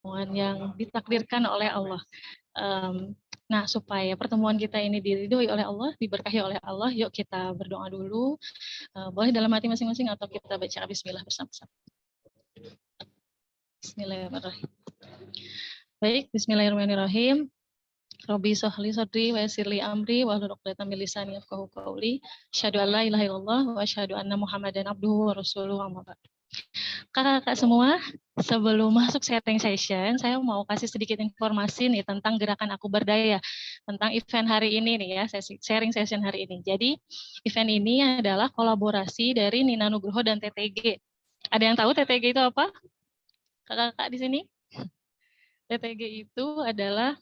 pertemuan yang ditakdirkan oleh Allah. Nah, supaya pertemuan kita ini diridhoi oleh Allah, diberkahi oleh Allah, yuk kita berdoa dulu. Boleh dalam hati masing-masing atau kita baca bismillah bersama-sama. Bismillahirrahmanirrahim. Baik, bismillahirrahmanirrahim. Rabbi sholli sadri wa yassirli amri wahlul 'uqdatam min lisani yafqahu qawli. Asyhadu an la ilaha illallah wa asyhadu anna Muhammadan abduhu wa rasuluhu amma ba'd. Kakak-kakak semua, sebelum masuk sharing session, saya mau kasih sedikit informasi nih tentang gerakan Aku Berdaya, tentang event hari ini nih ya, sharing session hari ini. Jadi, event ini adalah kolaborasi dari Nina Nugroho dan TTG. Ada yang tahu TTG itu apa? Kakak-kakak di sini? TTG itu adalah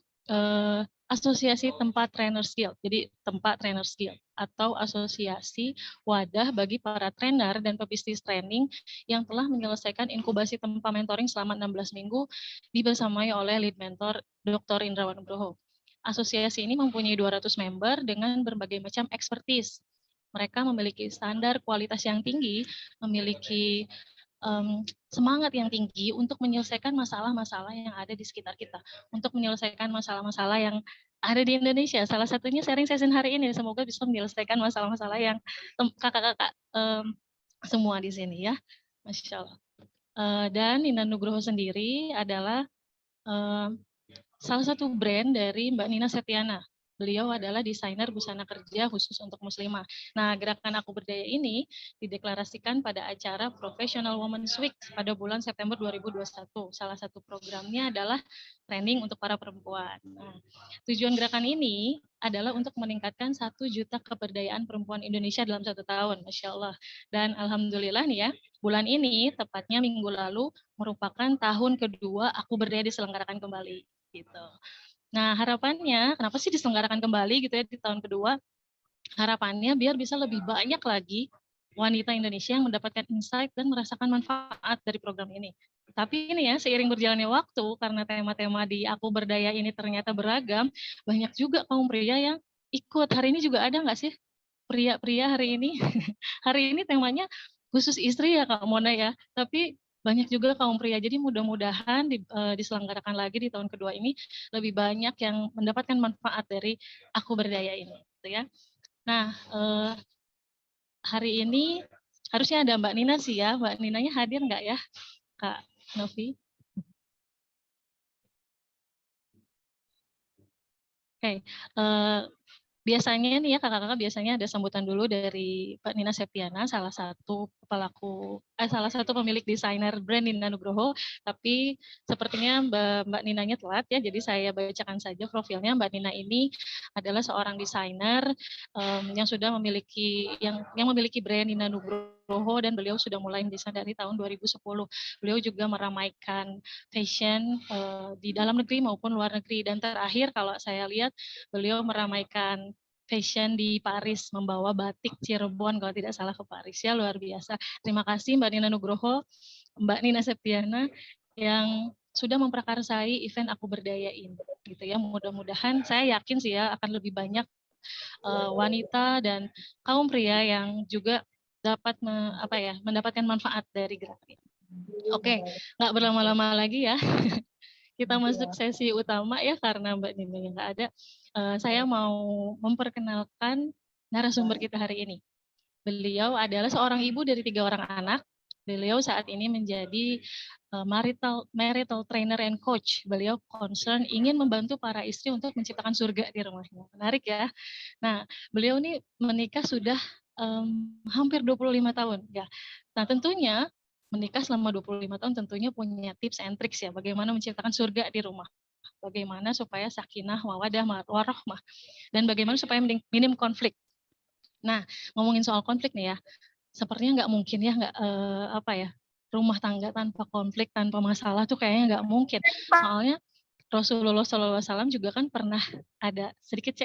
asosiasi tempat trainer skill. Jadi tempat trainer skill atau asosiasi wadah bagi para trainer dan pebisnis training yang telah menyelesaikan inkubasi tempat mentoring selama 16 minggu dibersamai oleh lead mentor Dr. Indrawan Nugroho. Asosiasi ini mempunyai 200 member dengan berbagai macam expertise. Mereka memiliki standar kualitas yang tinggi, memiliki semangat yang tinggi untuk menyelesaikan masalah-masalah yang ada di sekitar kita, untuk menyelesaikan masalah-masalah yang ada di Indonesia. Salah satunya sharing session hari ini, semoga bisa menyelesaikan masalah-masalah yang kakak-kakak semua di sini ya, Masya Allah. Dan Nina Nugroho sendiri adalah salah satu brand dari Mbak Nina Setiana. Beliau adalah desainer busana kerja khusus untuk muslimah. Nah, gerakan Aku Berdaya ini dideklarasikan pada acara Professional Women's Week pada bulan September 2021. Salah satu programnya adalah training untuk para perempuan. Nah, tujuan gerakan ini adalah untuk meningkatkan 1 juta keberdayaan perempuan Indonesia dalam 1 tahun. Masya Allah. Dan Alhamdulillah nih ya, bulan ini, tepatnya minggu lalu, merupakan tahun kedua Aku Berdaya diselenggarakan kembali. Gitu. Nah, harapannya, kenapa sih diselenggarakan kembali gitu ya di tahun kedua? Harapannya biar bisa lebih banyak lagi wanita Indonesia yang mendapatkan insight dan merasakan manfaat dari program ini. Tapi ini ya, seiring berjalannya waktu, karena tema-tema di Aku Berdaya ini ternyata beragam, banyak juga kaum pria yang ikut. Hari ini juga ada nggak sih pria-pria hari ini? Hari ini temanya khusus istri ya Kak Mona ya, tapi banyak juga kaum pria. Jadi mudah-mudahan diselenggarakan lagi di tahun kedua ini lebih banyak yang mendapatkan manfaat dari Aku Berdaya ini, gitu ya. Nah, hari ini harusnya ada Mbak Nina sih ya. Mbak Ninanya hadir nggak ya, Kak Novi? Oke, biasanya nih ya kakak-kakak biasanya ada sambutan dulu dari Mbak Nina Septiana, salah satu pemilik desainer brand Nina Nugroho. Tapi sepertinya Mbak Ninanya telat ya, jadi saya bacakan saja profilnya. Mbak Nina ini adalah seorang desainer yang sudah memiliki brand Nina Nugroho, dan beliau sudah mulai mendesain dari tahun 2010. Beliau juga meramaikan fashion di dalam negeri maupun luar negeri. Dan terakhir kalau saya lihat beliau meramaikan fashion di Paris, membawa batik Cirebon kalau tidak salah ke Paris ya, luar biasa. Terima kasih Mbak Nina Nugroho, Mbak Nina Septiana yang sudah memprakarsai event Aku Berdaya ini, gitu ya. Mudah-mudahan saya yakin sih ya akan lebih banyak wanita dan kaum pria yang juga dapat mendapatkan manfaat dari gerakan ini. Oke, nggak berlama-lama lagi ya. Kita masuk sesi utama ya, karena Mbak Nina yang nggak ada. Saya mau memperkenalkan narasumber kita hari ini. Beliau adalah seorang ibu dari 3 orang anak. Beliau saat ini menjadi marital trainer and coach. Beliau concern ingin membantu para istri untuk menciptakan surga di rumahnya. Menarik ya. Nah, beliau ini menikah sudah hampir 25 tahun ya. Nah, tentunya menikah selama 25 tahun tentunya punya tips and tricks ya, bagaimana menciptakan surga di rumah. Bagaimana supaya sakinah, mawadah, warahmah, dan bagaimana supaya minim konflik. Nah, ngomongin soal konflik nih ya, sepertinya nggak mungkin ya, rumah tangga tanpa konflik, tanpa masalah tuh kayaknya nggak mungkin. Soalnya Rasulullah SAW juga kan pernah ada sedikit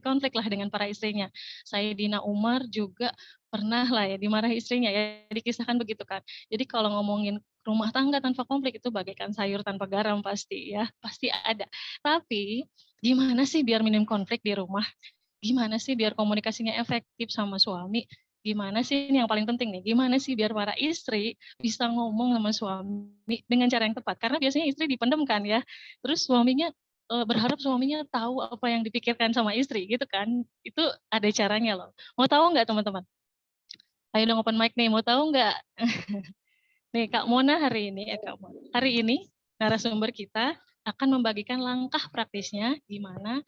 konflik lah dengan para istrinya. Sayyidina Umar juga pernah lah ya dimarahi istrinya ya, dikisahkan begitu kan. Jadi kalau ngomongin rumah tangga tanpa konflik itu bagaikan sayur tanpa garam pasti ya, pasti ada. Tapi gimana sih biar minim konflik di rumah? Gimana sih biar komunikasinya efektif sama suami? gimana sih ini yang paling penting nih, gimana sih biar para istri bisa ngomong sama suami dengan cara yang tepat. Karena biasanya istri dipendem kan ya, terus suaminya berharap suaminya tahu apa yang dipikirkan sama istri gitu kan. Itu ada caranya loh. Mau tahu nggak teman-teman? Ayo dong open mic nih, mau tahu nggak? Nih Kak Mona hari ini narasumber kita akan membagikan langkah praktisnya gimana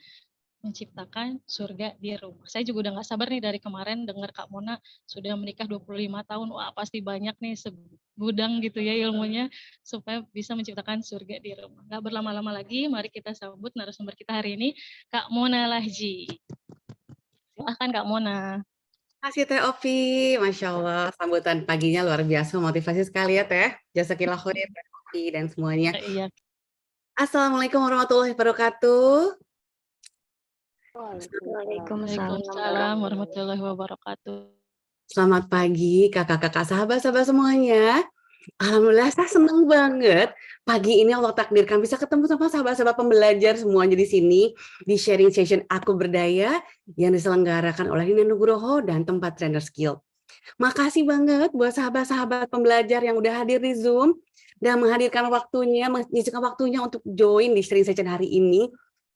menciptakan surga di rumah. Saya juga udah nggak sabar nih dari kemarin dengar Kak Mona sudah menikah 25 tahun. Wah, pasti banyak nih segudang gitu ya ilmunya supaya bisa menciptakan surga di rumah. Nggak berlama-lama lagi, mari kita sambut narasumber kita hari ini, Kak Mona Lahji. Silahkan Kak Mona. Terima kasih Teh Ovi, Masya Allah, sambutan paginya luar biasa, motivasi sekali ya Teh. Jazakillah khair Teh Ovi dan semuanya. Iya. Assalamualaikum warahmatullahi wabarakatuh. Waalaikumsalam warahmatullahi wabarakatuh. Selamat pagi kakak-kakak, sahabat-sahabat semuanya. Alhamdulillah saya senang banget pagi ini Allah takdirkan bisa ketemu sama sahabat-sahabat pembelajar semuanya di sini di sharing session Aku Berdaya yang diselenggarakan oleh Nina Nugroho dan Tempat Trainer Skill. Makasih banget buat sahabat-sahabat pembelajar yang udah hadir di Zoom dan menghadirkan waktunya, mengisikan waktunya untuk join di sharing session hari ini.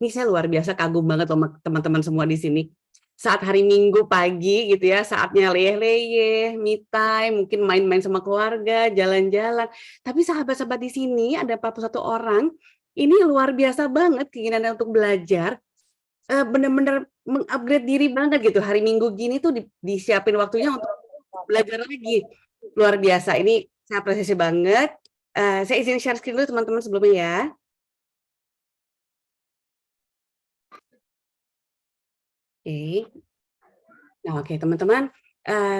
Ini saya luar biasa kagum banget sama teman-teman semua di sini. Saat hari Minggu pagi gitu ya, saatnya leyeh-leyeh, me time, mungkin main-main sama keluarga, jalan-jalan. Tapi sahabat-sahabat di sini ada 41 orang, ini luar biasa banget keinginannya untuk belajar, benar-benar mengupgrade diri banget gitu. Hari Minggu gini tuh disiapin waktunya untuk belajar lagi. Luar biasa, ini saya apresiasi banget. Saya izin share screen dulu teman-teman sebelumnya ya. Oke. Nah, oke teman-teman,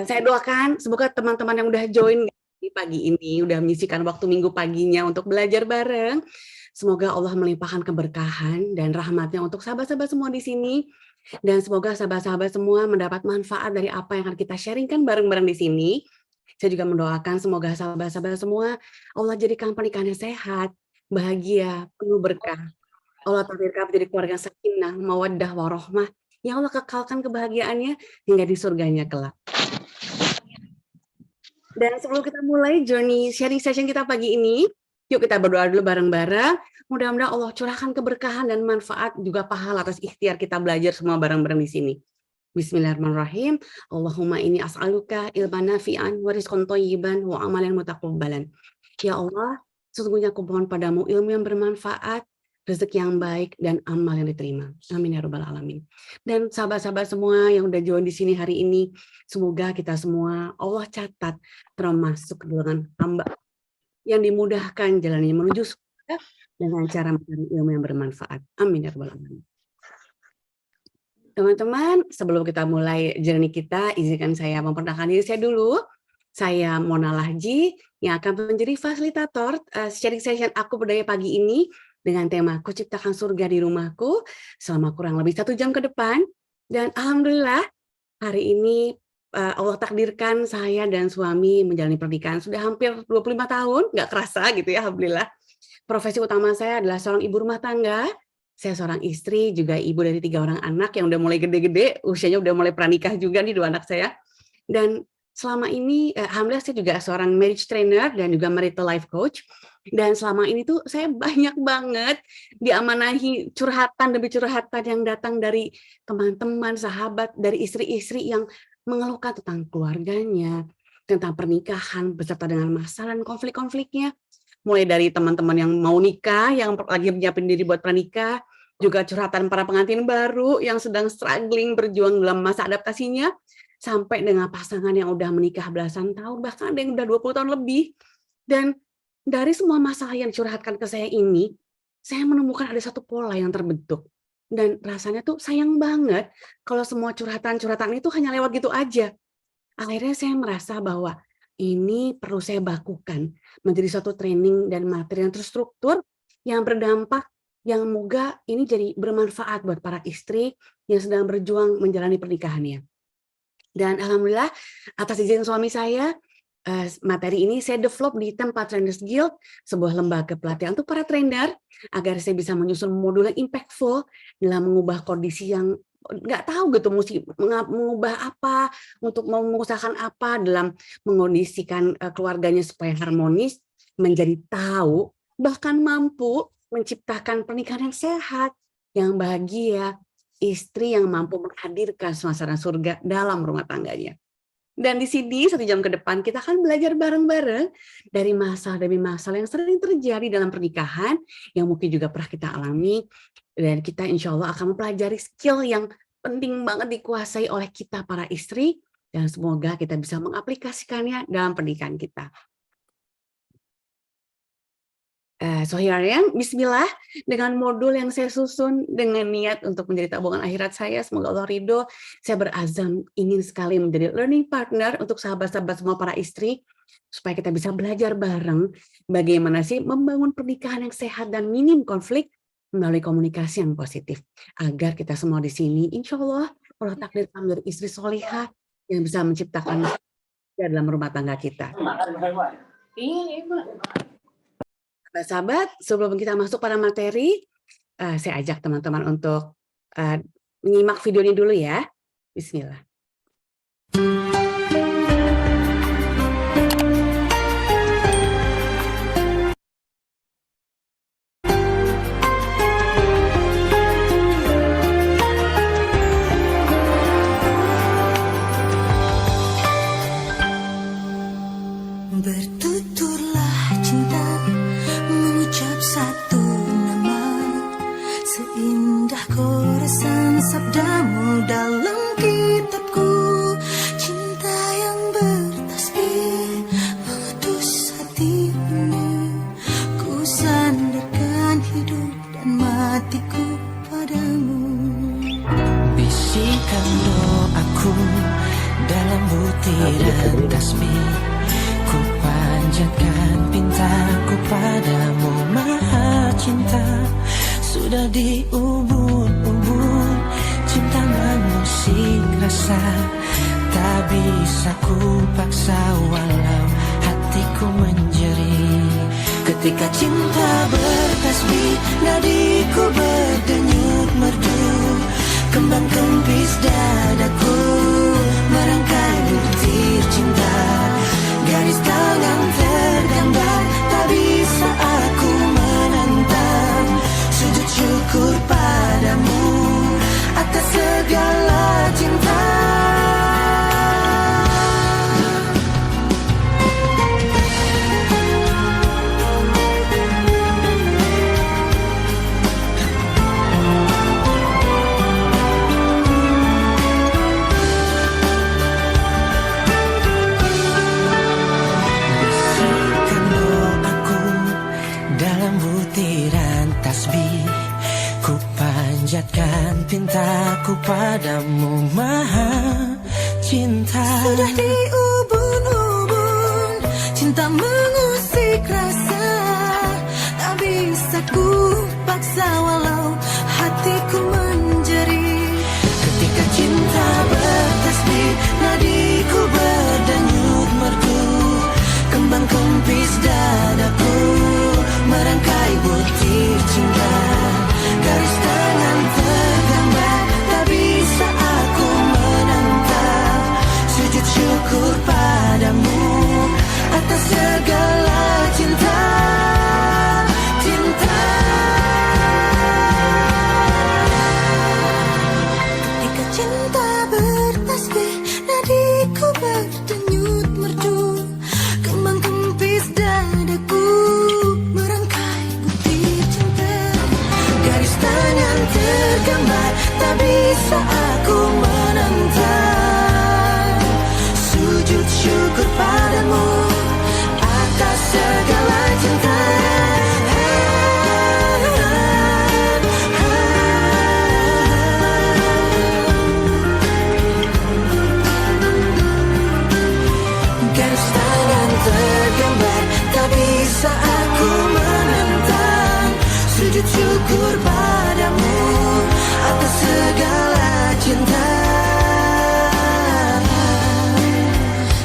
saya doakan semoga teman-teman yang udah join di pagi ini, udah menyisikan waktu minggu paginya untuk belajar bareng. Semoga Allah melimpahkan keberkahan dan rahmatnya untuk sahabat-sahabat semua di sini. Dan semoga sahabat-sahabat semua mendapat manfaat dari apa yang akan kita sharingkan bareng-bareng di sini. Saya juga mendoakan semoga sahabat-sahabat semua Allah jadikan pernikahannya sehat, bahagia, penuh berkah. Allah takdirkan menjadi keluarga sakinah, mawaddah, warohmah. Yang Allah kekalkan kebahagiaannya hingga di surganya kelak. Dan sebelum kita mulai journey sharing session kita pagi ini, yuk kita berdoa dulu bareng-bareng. Mudah-mudahan Allah curahkan keberkahan dan manfaat juga pahala atas ikhtiar kita belajar semua bareng-bareng di sini. Bismillahirrahmanirrahim. Allahumma inni as'aluka ilman nafi'an wa rizqan thayyiban wa amalan mutaqabbalan. Ya Allah, sesungguhnya aku mohon padamu ilmu yang bermanfaat, rezeki yang baik, dan amal yang diterima. Amin ya rabbal alamin. Dan sahabat-sahabat semua yang udah join di sini hari ini, semoga kita semua Allah catat termasuk dengan hamba yang dimudahkan jalannya menuju surga dengan cara mencari ilmu yang bermanfaat. Amin ya rabbal alamin. Teman-teman, sebelum kita mulai journey kita, izinkan saya memperkenalkan diri saya dulu. Saya Mona Lahji yang akan menjadi fasilitator sharing session Aku Berdaya pagi ini dengan tema Kuciptakan Surga di Rumahku selama kurang lebih 1 jam ke depan. Dan alhamdulillah hari ini Allah takdirkan saya dan suami menjalani pernikahan sudah hampir 25 tahun, nggak kerasa gitu ya, alhamdulillah. Profesi utama saya adalah seorang ibu rumah tangga. Saya seorang istri, juga ibu dari 3 orang anak yang udah mulai gede-gede, usianya udah mulai pranikah juga nih 2 anak saya. Dan selama ini, alhamdulillah saya juga seorang marriage trainer dan juga marital life coach. Dan selama ini tuh saya banyak banget diamanahi curhatan demi curhatan yang datang dari teman-teman, sahabat, dari istri-istri yang mengeluhkan tentang keluarganya, tentang pernikahan, beserta dengan masalah dan konflik-konfliknya. Mulai dari teman-teman yang mau nikah, yang lagi menyiapin diri buat pranikah, juga curhatan para pengantin baru yang sedang struggling berjuang dalam masa adaptasinya, sampai dengan pasangan yang udah menikah belasan tahun, bahkan ada yang udah 20 tahun lebih. Dan dari semua masalah yang curhatkan ke saya ini, saya menemukan ada satu pola yang terbentuk. Dan rasanya tuh sayang banget kalau semua curhatan-curhatan itu hanya lewat gitu aja. Akhirnya saya merasa bahwa ini perlu saya bakukan menjadi suatu training dan materi yang terstruktur, yang berdampak, yang moga ini jadi bermanfaat buat para istri yang sedang berjuang menjalani pernikahannya. Dan alhamdulillah atas izin suami saya, materi ini saya develop di Tempat Trainers Guild, sebuah lembaga pelatihan untuk para trainer, agar saya bisa menyusun modul yang impactful dalam mengubah kondisi yang nggak tahu gitu mesti mengubah apa, untuk mengusahakan apa dalam mengondisikan keluarganya supaya harmonis, menjadi tahu, bahkan mampu menciptakan pernikahan yang sehat, yang bahagia, istri yang mampu menghadirkan suasana surga dalam rumah tangganya. Dan di sini 1 jam ke depan kita akan belajar bareng-bareng dari masalah demi masalah yang sering terjadi dalam pernikahan yang mungkin juga pernah kita alami, dan kita insya Allah akan mempelajari skill yang penting banget dikuasai oleh kita para istri, dan semoga kita bisa mengaplikasikannya dalam pernikahan kita. So here I am, bismillah, dengan modul yang saya susun dengan niat untuk menjadi tabungan akhirat saya, semoga Allah ridho. Saya berazam ingin sekali menjadi learning partner untuk sahabat-sahabat semua para istri, supaya kita bisa belajar bareng bagaimana sih membangun pernikahan yang sehat dan minim konflik melalui komunikasi yang positif. Agar kita semua di sini, insya Allah takdirkan menjadi istri solihah yang bisa menciptakan dalam rumah tangga kita. Sahabat, sebelum kita masuk pada materi, saya ajak teman-teman untuk menyimak video ini dulu ya. Bismillah. Bertuturlah cinta, mengucap satu nama, seindah goresan sabdamu dalam kitabku. Cinta yang bertasbih mengutus hati ini, ku sandarkan hidup dan matiku padamu. Bisikan doaku dalam butiran tasbih, ku panjatkan pintaku padamu maha cinta. Sudah diubun-ubun cinta mengusik rasa, tak bisa ku paksa walau hatiku menjerit. Ketika cinta bertasbih, nadiku berdenyut merdu, kembang kempis dadaku merangkai butir cinta. Garis tangan tergambar, tak bisa aku menentang. Sujud syukur padamu atas segala cinta. Panjatkan pintaku padamu maha cinta. Sudah diubun-ubun cinta mengusik rasa, tak bisa ku paksa walau hatiku menjerit. Ketika cinta bertasbih, nadiku berdenyut merdu, kembang kempis dadaku merangkai butir cinta. Garis tangan tergambar, tak bisa aku menentang. Sujud syukur padamu atas segala cinta. Cinta. Ketika cinta bertasbih, nadiku berdenyut merdu, kembang kempis dadaku merangkai butir cinta. Garis tangan tergambar, tak bisa aku menentang. Sujud syukur padamu atas segala cinta. Garis tangan tergambar, tak bisa aku menentang. Sujud syukur padamu atas segala cinta.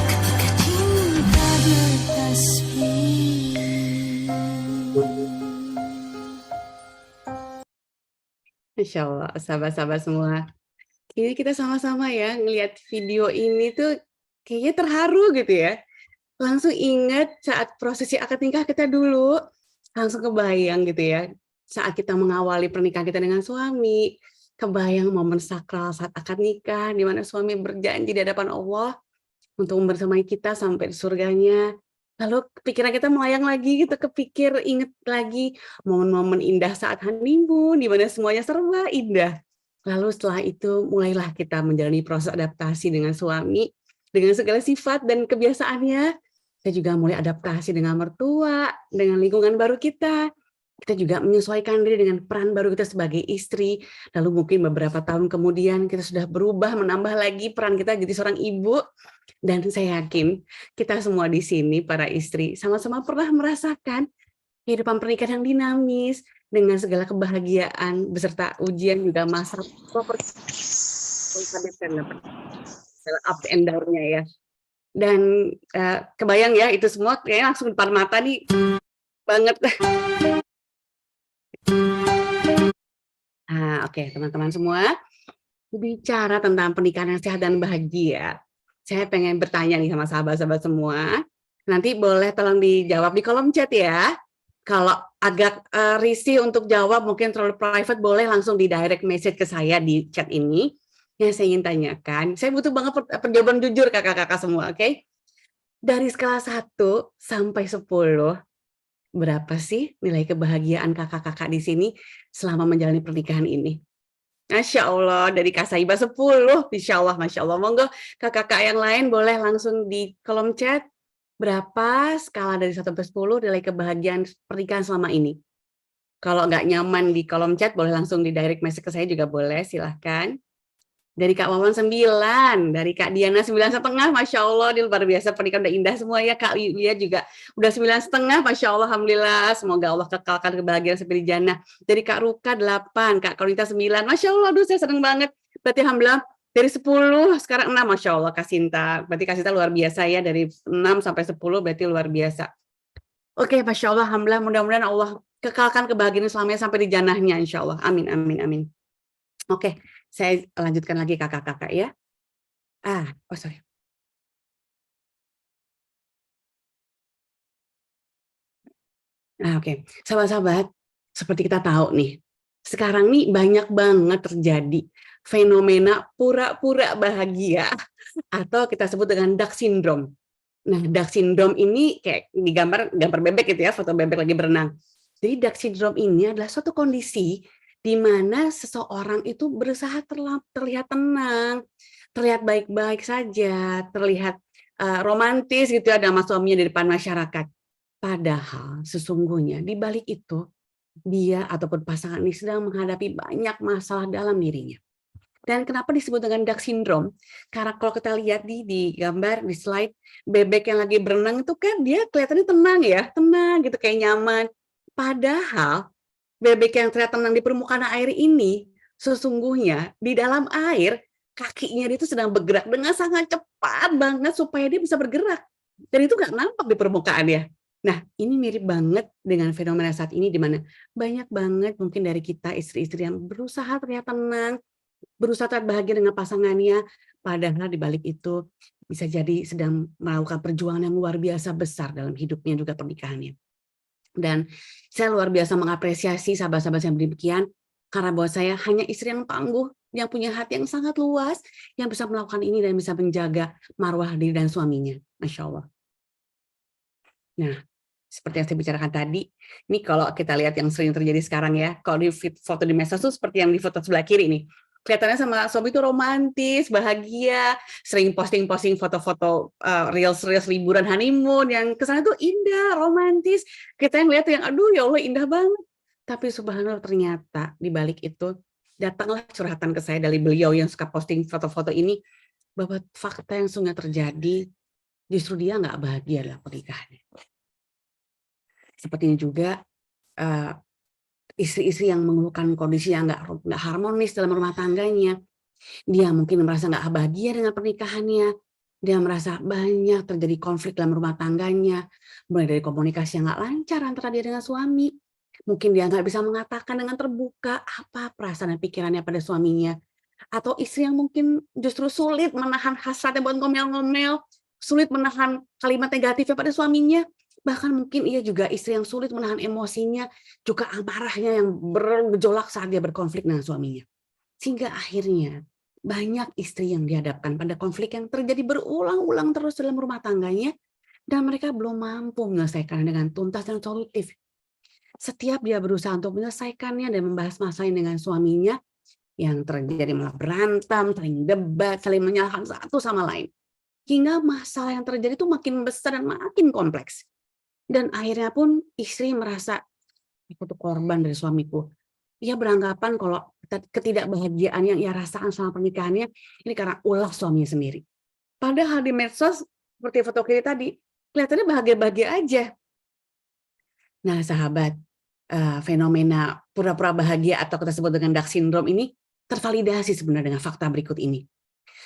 Ketika cinta bertasbih. Insya Allah, sahabat-sahabat semua. Ini kita sama-sama ya ngelihat video ini tuh kayaknya terharu gitu ya. Langsung ingat saat prosesi akad nikah kita dulu, langsung kebayang gitu ya. Saat kita mengawali pernikahan kita dengan suami, kebayang momen sakral saat akad nikah, di mana suami berjanji di hadapan Allah untuk membersamai kita sampai di surganya. Lalu pikiran kita melayang lagi gitu, kepikir, inget lagi momen-momen indah saat honeymoon, di mana semuanya serba indah. Lalu setelah itu mulailah kita menjalani proses adaptasi dengan suami, dengan segala sifat dan kebiasaannya. Kita juga mulai adaptasi dengan mertua, dengan lingkungan baru kita. Kita juga menyesuaikan diri dengan peran baru kita sebagai istri. Lalu mungkin beberapa tahun kemudian kita sudah berubah, menambah lagi peran kita jadi seorang ibu. Dan saya yakin kita semua di sini, para istri, sama-sama pernah merasakan kehidupan pernikahan yang dinamis, dengan segala kebahagiaan, beserta ujian juga masa up and down-nya ya. Dan kebayang ya itu semua kayaknya langsung depan mata nih banget. Oke, teman-teman semua, bicara tentang pernikahan yang sehat dan bahagia, saya pengen bertanya nih sama sahabat-sahabat semua. Nanti boleh tolong dijawab di kolom chat ya. Kalau agak risih untuk jawab, mungkin terlalu private, boleh langsung di direct message ke saya di chat ini. Yang saya ingin tanyakan, saya butuh banget jawaban jujur kakak-kakak semua, oke? Dari skala 1 sampai 10, berapa sih nilai kebahagiaan kakak-kakak di sini selama menjalani pernikahan ini? Masya Allah, dari Kak Saibah 10, Insya Allah, Masya Allah. Monggo kakak-kakak yang lain boleh langsung di kolom chat. Berapa skala dari 1 sampai 10 nilai kebahagiaan pernikahan selama ini? Kalau nggak nyaman di kolom chat, boleh langsung di direct message ke saya juga boleh, silahkan. Dari Kak Wawan 9, dari Kak Diana 9,5, Masya Allah, ini luar biasa, pernikahan udah indah semua ya. Kak Lia juga udah 9,5, Masya Allah, Alhamdulillah, semoga Allah kekalkan kebahagiaan sampai di jannah. Dari Kak Ruka 8, Kak Konita 9, Masya Allah, aduh saya seneng banget, berarti Alhamdulillah, dari 10, sekarang 6, Masya Allah, Kak Sinta, berarti Kak Sinta luar biasa ya, dari 6 sampai 10, berarti luar biasa. Oke, Masya Allah, Alhamdulillah, mudah-mudahan Allah kekalkan kebahagiaan selamanya sampai di jannahnya, Insya Allah, amin, amin, amin. Oke, saya lanjutkan lagi kakak-kakak ya. Sorry. Oke. Sahabat-sahabat, seperti kita tahu nih, sekarang nih banyak banget terjadi fenomena pura-pura bahagia atau kita sebut dengan dark syndrome. Nah, dark syndrome ini kayak di gambar bebek gitu ya, foto bebek lagi berenang. Jadi dark syndrome ini adalah suatu kondisi di mana seseorang itu berusaha terlihat tenang, terlihat baik-baik saja, terlihat romantis gitu ya sama suaminya di depan masyarakat. Padahal sesungguhnya di balik itu dia ataupun pasangan ini sedang menghadapi banyak masalah dalam dirinya. Dan kenapa disebut dengan dark syndrome? Karena kalau kita lihat di gambar, di slide, bebek yang lagi berenang itu kan dia kelihatannya tenang ya, tenang gitu kayak nyaman. Padahal bebek yang terlihat tenang di permukaan air ini sesungguhnya di dalam air kakinya dia itu sedang bergerak dengan sangat cepat banget supaya dia bisa bergerak. Dan itu nggak nampak di permukaan ya. Nah, ini mirip banget dengan fenomena saat ini di mana banyak banget mungkin dari kita istri-istri yang berusaha terlihat tenang, berusaha terlihat bahagia dengan pasangannya, padahal di balik itu bisa jadi sedang melakukan perjuangan yang luar biasa besar dalam hidupnya juga pernikahannya. Dan saya luar biasa mengapresiasi sahabat-sahabat yang demikian, karena buat saya hanya istri yang tangguh, yang punya hati yang sangat luas, yang bisa melakukan ini dan bisa menjaga marwah diri dan suaminya. Masya Allah. Nah, seperti yang saya bicarakan tadi, ini kalau kita lihat yang sering terjadi sekarang ya, kalau di foto di medsos itu seperti yang di foto sebelah kiri nih, kelihatannya sama suami itu romantis, bahagia, sering posting-posting foto-foto reels liburan honeymoon yang kesana tuh indah, romantis. Kita yang lihat yang aduh ya Allah indah banget. Tapi subhanallah ternyata di balik itu datanglah curhatan ke saya dari beliau yang suka posting foto-foto ini bahwa fakta yang sungguh terjadi justru dia nggak bahagia dalam pernikahannya. Sepertinya juga istri-istri yang mengeluhkan kondisi yang nggak harmonis dalam rumah tangganya. Dia mungkin merasa nggak bahagia dengan pernikahannya. Dia merasa banyak terjadi konflik dalam rumah tangganya. Mulai dari komunikasi yang nggak lancar antara dia dengan suami. Mungkin dia nggak bisa mengatakan dengan terbuka apa perasaan dan pikirannya pada suaminya. atau istri yang mungkin justru sulit menahan hasratnya buat ngomel-ngomel, sulit menahan kalimat negatifnya pada suaminya, bahkan mungkin ia juga istri yang sulit menahan emosinya, juga amarahnya yang bergejolak saat dia berkonflik dengan suaminya. Sehingga akhirnya banyak istri yang dihadapkan pada konflik yang terjadi berulang-ulang terus dalam rumah tangganya, dan mereka belum mampu menyelesaikan dengan tuntas dan solutif. Setiap dia berusaha untuk menyelesaikannya dan membahas masalahnya dengan suaminya, yang terjadi malah berantem, saling debat, saling menyalahkan satu sama lain. Hingga masalah yang terjadi itu makin besar dan makin kompleks. Dan akhirnya pun istri merasa, aku tuh korban dari suamiku. Ia beranggapan kalau ketidakbahagiaan yang ia rasakan selama pernikahannya ini karena ulah suaminya sendiri. Padahal di medsos, seperti foto kiri tadi, kelihatannya bahagia-bahagia aja. Nah, sahabat, fenomena pura-pura bahagia atau kita sebut dengan dark syndrome ini tervalidasi sebenarnya dengan fakta berikut ini.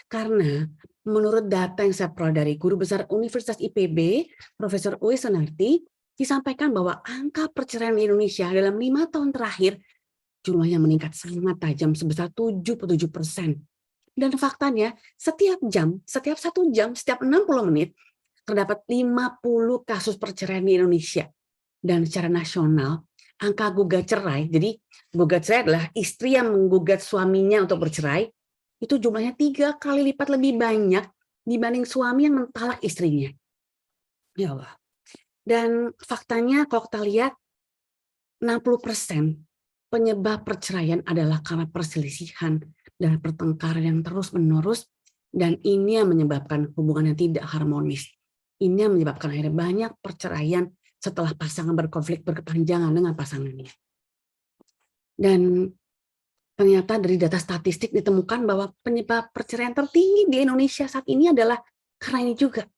Karena menurut data yang saya peroleh dari Guru Besar Universitas IPB, Profesor Uwais Sunarti, disampaikan bahwa angka perceraian di Indonesia dalam 5 tahun terakhir jumlahnya meningkat sangat tajam sebesar 77%. Dan faktanya setiap 1 jam, setiap 60 menit terdapat 50 kasus perceraian di Indonesia. Dan secara nasional, angka gugat cerai, jadi gugat cerai adalah istri yang menggugat suaminya untuk bercerai, itu jumlahnya 3 kali lipat lebih banyak dibanding suami yang mentalak istrinya. Ya Allah. Dan faktanya kalau kita lihat 60% penyebab perceraian adalah karena perselisihan dan pertengkaran yang terus-menerus, dan ini yang menyebabkan hubungan yang tidak harmonis. Ini yang menyebabkan akhirnya banyak perceraian setelah pasangan berkonflik berkepanjangan dengan pasangannya. Dan ternyata dari data statistik ditemukan bahwa penyebab perceraian tertinggi di Indonesia saat ini adalah karena ini juga.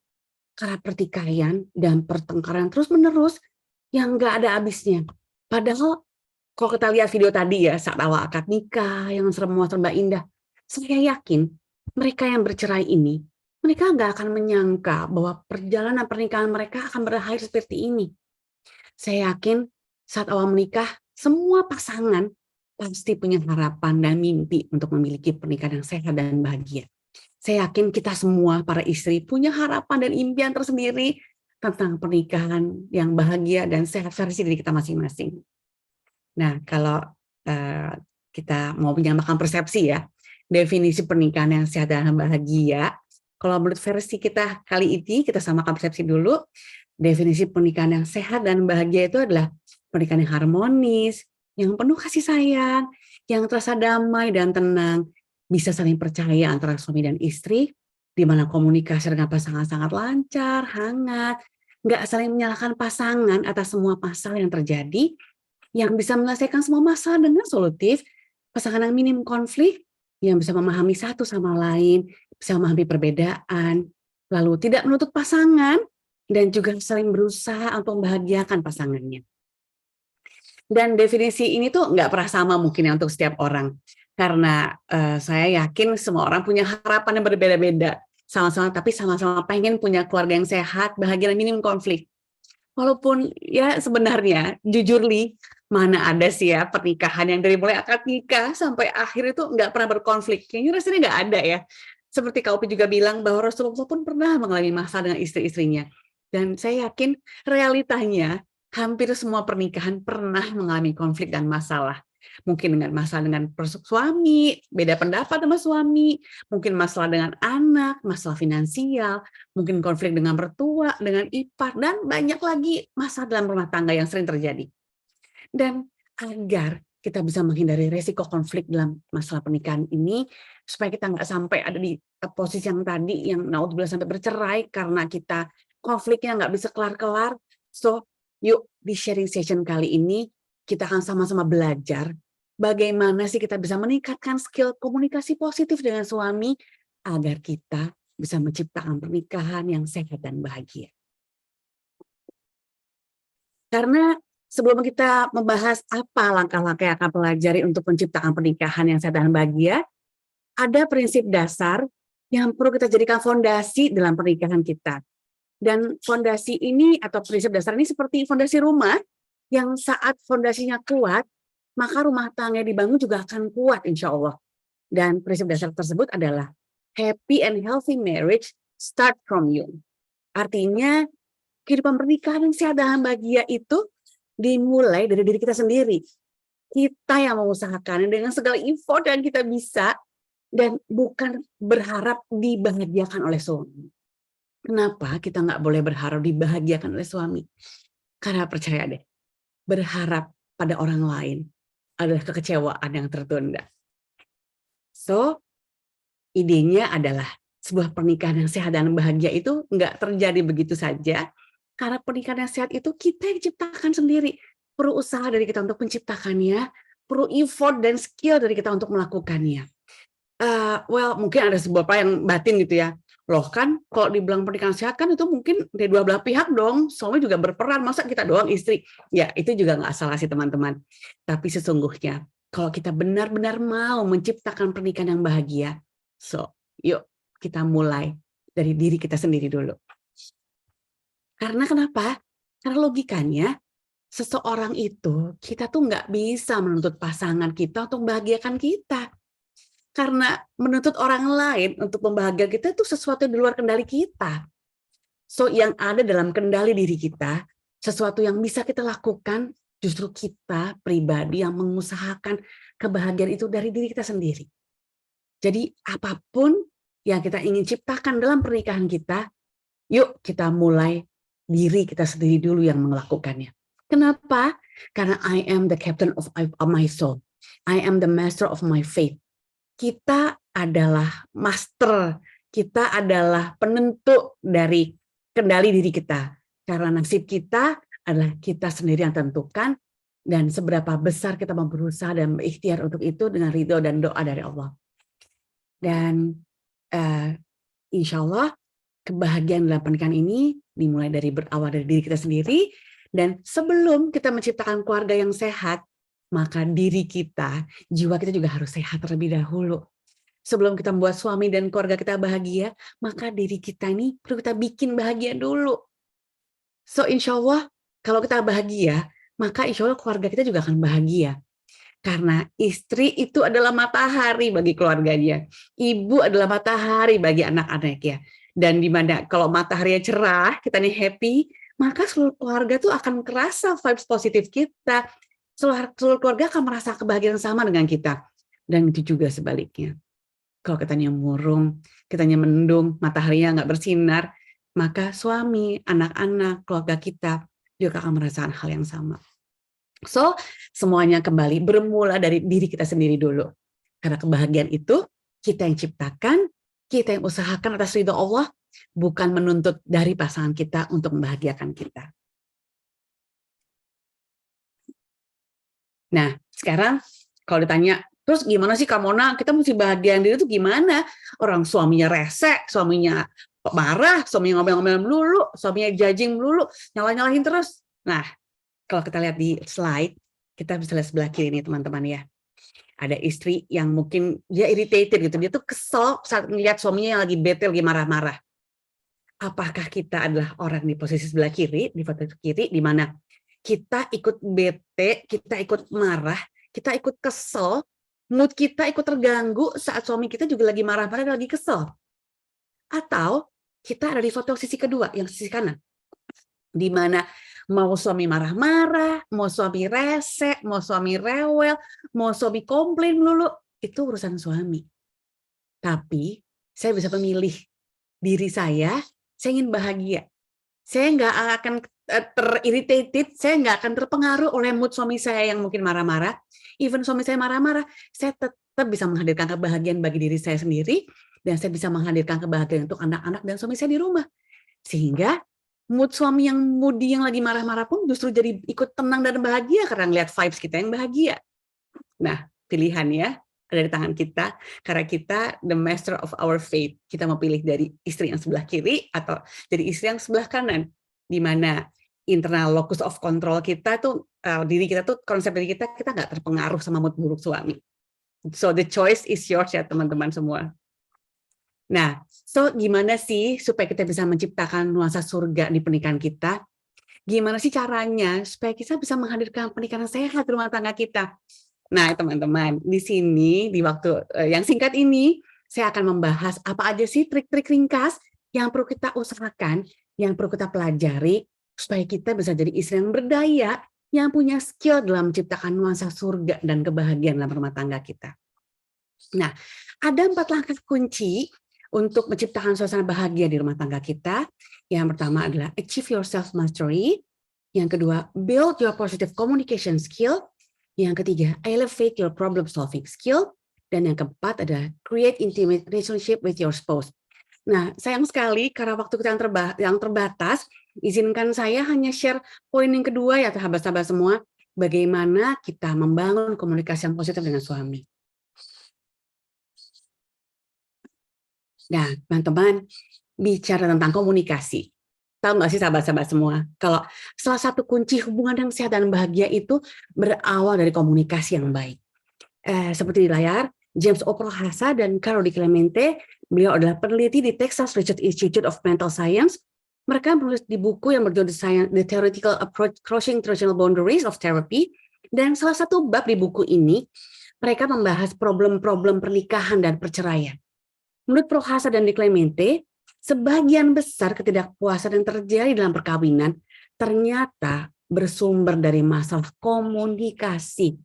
Karena pertikaian dan pertengkaran terus-menerus yang nggak ada habisnya. Padahal kalau kita lihat video tadi ya, saat awal akad nikah yang serba indah, saya yakin mereka yang bercerai ini, mereka nggak akan menyangka bahwa perjalanan pernikahan mereka akan berakhir seperti ini. Saya yakin saat awal menikah, semua pasangan pasti punya harapan dan mimpi untuk memiliki pernikahan yang sehat dan bahagia. Saya yakin kita semua, para istri, punya harapan dan impian tersendiri tentang pernikahan yang bahagia dan sehat versi diri kita masing-masing. Nah, kalau kita mau menyamakan persepsi ya, definisi pernikahan yang sehat dan bahagia, kalau menurut versi kita kali ini, kita samakan persepsi dulu, definisi pernikahan yang sehat dan bahagia itu adalah pernikahan yang harmonis, yang penuh kasih sayang, yang terasa damai dan tenang, bisa saling percaya antara suami dan istri, di mana komunikasi dengan pasangan sangat lancar, hangat, nggak saling menyalahkan pasangan atas semua masalah yang terjadi, yang bisa menyelesaikan semua masalah dengan solutif, pasangan yang minim konflik, yang bisa memahami satu sama lain, bisa memahami perbedaan, lalu tidak menuntut pasangan, dan juga saling berusaha untuk membahagiakan pasangannya. Dan definisi ini tuh nggak pernah sama mungkin ya untuk setiap orang, karena saya yakin semua orang punya harapan yang berbeda-beda, tapi sama-sama pengen punya keluarga yang sehat, bahagia, dan minim konflik. Walaupun ya sebenarnya jujur Li, mana ada sih ya pernikahan yang dari mulai akad nikah sampai akhir itu nggak pernah berkonflik. Kayaknya rasanya nggak ada ya. Seperti Kak Upi juga bilang bahwa Rasulullah pun pernah mengalami masalah dengan istri-istrinya. Dan saya yakin realitanya hampir semua pernikahan pernah mengalami konflik dan masalah. Mungkin dengan masalah dengan suami, beda pendapat sama suami, mungkin masalah dengan anak, masalah finansial, mungkin konflik dengan mertua, dengan ipar, dan banyak lagi masalah dalam rumah tangga yang sering terjadi. Dan agar kita bisa menghindari resiko konflik dalam masalah pernikahan ini, supaya kita nggak sampai ada di posisi yang tadi, yang naudzubillah sampai bercerai karena kita konfliknya nggak bisa kelar-kelar. So, yuk di sharing session kali ini, kita akan sama-sama belajar bagaimana sih kita bisa meningkatkan skill komunikasi positif dengan suami agar kita bisa menciptakan pernikahan yang sehat dan bahagia. Karena sebelum kita membahas apa langkah-langkah yang akan pelajari untuk menciptakan pernikahan yang sehat dan bahagia, ada prinsip dasar yang perlu kita jadikan fondasi dalam pernikahan kita. Dan fondasi ini atau prinsip dasar ini seperti fondasi rumah, yang saat fondasinya kuat, maka rumah tangga yang dibangun juga akan kuat insya Allah. Dan prinsip dasar tersebut adalah happy and healthy marriage start from you. Artinya kehidupan pernikahan yang sehat dan bahagia itu dimulai dari diri kita sendiri. Kita yang mengusahakan dengan segala effort yang kita bisa, dan bukan berharap dibahagiakan oleh suami. Kenapa kita nggak boleh berharap dibahagiakan oleh suami? Karena percaya deh, berharap pada orang lain adalah kekecewaan yang tertunda. So, idenya adalah sebuah pernikahan yang sehat dan bahagia itu nggak terjadi begitu saja. Karena pernikahan yang sehat itu kita yang ciptakan sendiri. Perlu usaha dari kita untuk menciptakannya, perlu effort dan skill dari kita untuk melakukannya. Mungkin ada sebuah apa yang batin gitu ya. Loh kan kalau dibilang pernikahan sehat kan itu mungkin dari dua belah pihak dong. Suami juga berperan, masa kita doang istri? Ya itu juga nggak salah sih teman-teman. Tapi sesungguhnya kalau kita benar-benar mau menciptakan pernikahan yang bahagia, so yuk kita mulai dari diri kita sendiri dulu. Karena kenapa? Karena logikanya seseorang itu kita tuh nggak bisa menuntut pasangan kita untuk membahagiakan kita. Karena menuntut orang lain untuk membahagiakan kita itu sesuatu di luar kendali kita. So yang ada dalam kendali diri kita, sesuatu yang bisa kita lakukan, justru kita pribadi yang mengusahakan kebahagiaan itu dari diri kita sendiri. Jadi apapun yang kita ingin ciptakan dalam pernikahan kita, yuk kita mulai diri kita sendiri dulu yang melakukannya. Kenapa? Karena I am the captain of my soul. I am the master of my faith. Kita adalah master, kita adalah penentu dari kendali diri kita. Karena nasib kita adalah kita sendiri yang tentukan, dan seberapa besar kita mau berusaha dan berikhtiar untuk itu dengan ridho dan doa dari Allah. Dan insya Allah kebahagiaan dalam pernikahan ini dimulai dari berawal dari diri kita sendiri, dan sebelum kita menciptakan keluarga yang sehat, maka diri kita, jiwa kita juga harus sehat terlebih dahulu. Sebelum kita membuat suami dan keluarga kita bahagia, maka diri kita ini perlu kita bikin bahagia dulu. So insya Allah, kalau kita bahagia, maka insya Allah keluarga kita juga akan bahagia. Karena istri itu adalah matahari bagi keluarganya. Ibu adalah matahari bagi anak-anaknya. Dan di mana kalau mataharinya cerah, kita nih happy, maka seluruh keluarga tuh akan kerasa vibes positif kita. Seluruh keluarga akan merasa kebahagiaan sama dengan kita. Dan itu juga sebaliknya. Kalau kitanya murung, kitanya mendung, mataharinya nggak bersinar, maka suami, anak-anak, keluarga kita juga akan merasakan hal yang sama. So, semuanya kembali bermula dari diri kita sendiri dulu. Karena kebahagiaan itu kita yang ciptakan, kita yang usahakan atas ridho Allah, bukan menuntut dari pasangan kita untuk membahagiakan kita. Nah, sekarang kalau ditanya, terus gimana sih Kak Mona, kita mesti bahagiain diri itu gimana? Orang suaminya resek, suaminya marah, suaminya ngomel-ngomel melulu, suaminya judging melulu, nyala-nyalahin terus. Nah, kalau kita lihat di slide, kita bisa lihat sebelah kiri nih teman-teman ya. Ada istri yang mungkin dia irritated gitu, dia tuh kesel saat melihat suaminya yang lagi bete, lagi marah-marah. Apakah kita adalah orang di posisi sebelah kiri, di foto kiri, di mana kita ikut bete, kita ikut marah, kita ikut kesel, mood kita ikut terganggu saat suami kita juga lagi marah-marah dan lagi kesel. Atau kita ada di foto sisi kedua, yang sisi kanan. Di mana mau suami marah-marah, mau suami rese, mau suami rewel, mau suami komplain melulu, itu urusan suami. Tapi saya bisa memilih diri saya ingin bahagia. Saya nggak akan terirritated, saya nggak akan terpengaruh oleh mood suami saya yang mungkin marah-marah. Even suami saya marah-marah, saya tetap bisa menghadirkan kebahagiaan bagi diri saya sendiri, dan saya bisa menghadirkan kebahagiaan untuk anak-anak dan suami saya di rumah. Sehingga mood suami yang moody yang lagi marah-marah pun justru jadi ikut tenang dan bahagia karena ngeliat vibes kita yang bahagia. Nah, pilihan ya ada di tangan kita, karena kita the master of our fate. Kita mau pilih dari istri yang sebelah kiri atau dari istri yang sebelah kanan, di mana internal locus of control kita tuh diri kita tuh, konsep diri kita nggak terpengaruh sama mood buruk suami. So the choice is yours ya teman-teman semua. Nah, so gimana sih supaya kita bisa menciptakan nuansa surga di pernikahan kita? Gimana sih caranya supaya kita bisa menghadirkan pernikahan sehat di rumah tangga kita? Nah, teman-teman, di sini di waktu yang singkat ini saya akan membahas apa aja sih trik-trik ringkas yang perlu kita usahakan, yang perlu kita pelajari supaya kita bisa jadi istri yang berdaya, yang punya skill dalam menciptakan nuansa surga dan kebahagiaan dalam rumah tangga kita. Nah, ada 4 langkah kunci untuk menciptakan suasana bahagia di rumah tangga kita. Yang pertama adalah achieve your self-mastery. Yang kedua, build your positive communication skill. Yang ketiga, elevate your problem-solving skill. Dan yang keempat adalah create intimate relationship with your spouse. Nah, sayang sekali karena waktu kita yang terbatas, izinkan saya hanya share poin yang kedua ya sahabat-sahabat semua, bagaimana kita membangun komunikasi yang positif dengan suami. Nah, teman-teman, bicara tentang komunikasi. Tahu nggak sih sahabat-sahabat semua, kalau salah satu kunci hubungan yang sehat dan bahagia itu berawal dari komunikasi yang baik. Seperti di layar, James O. Prohaska dan Carol DiClemente, beliau adalah peneliti di Texas Research Institute of Mental Science. Mereka menulis di buku yang berjudul The Theoretical Approach Crossing Traditional Boundaries of Therapy. Dan salah satu bab di buku ini, mereka membahas problem-problem pernikahan dan perceraian. Menurut Prohaska dan DiClemente, sebagian besar ketidakpuasan yang terjadi dalam perkawinan ternyata bersumber dari masalah komunikasi.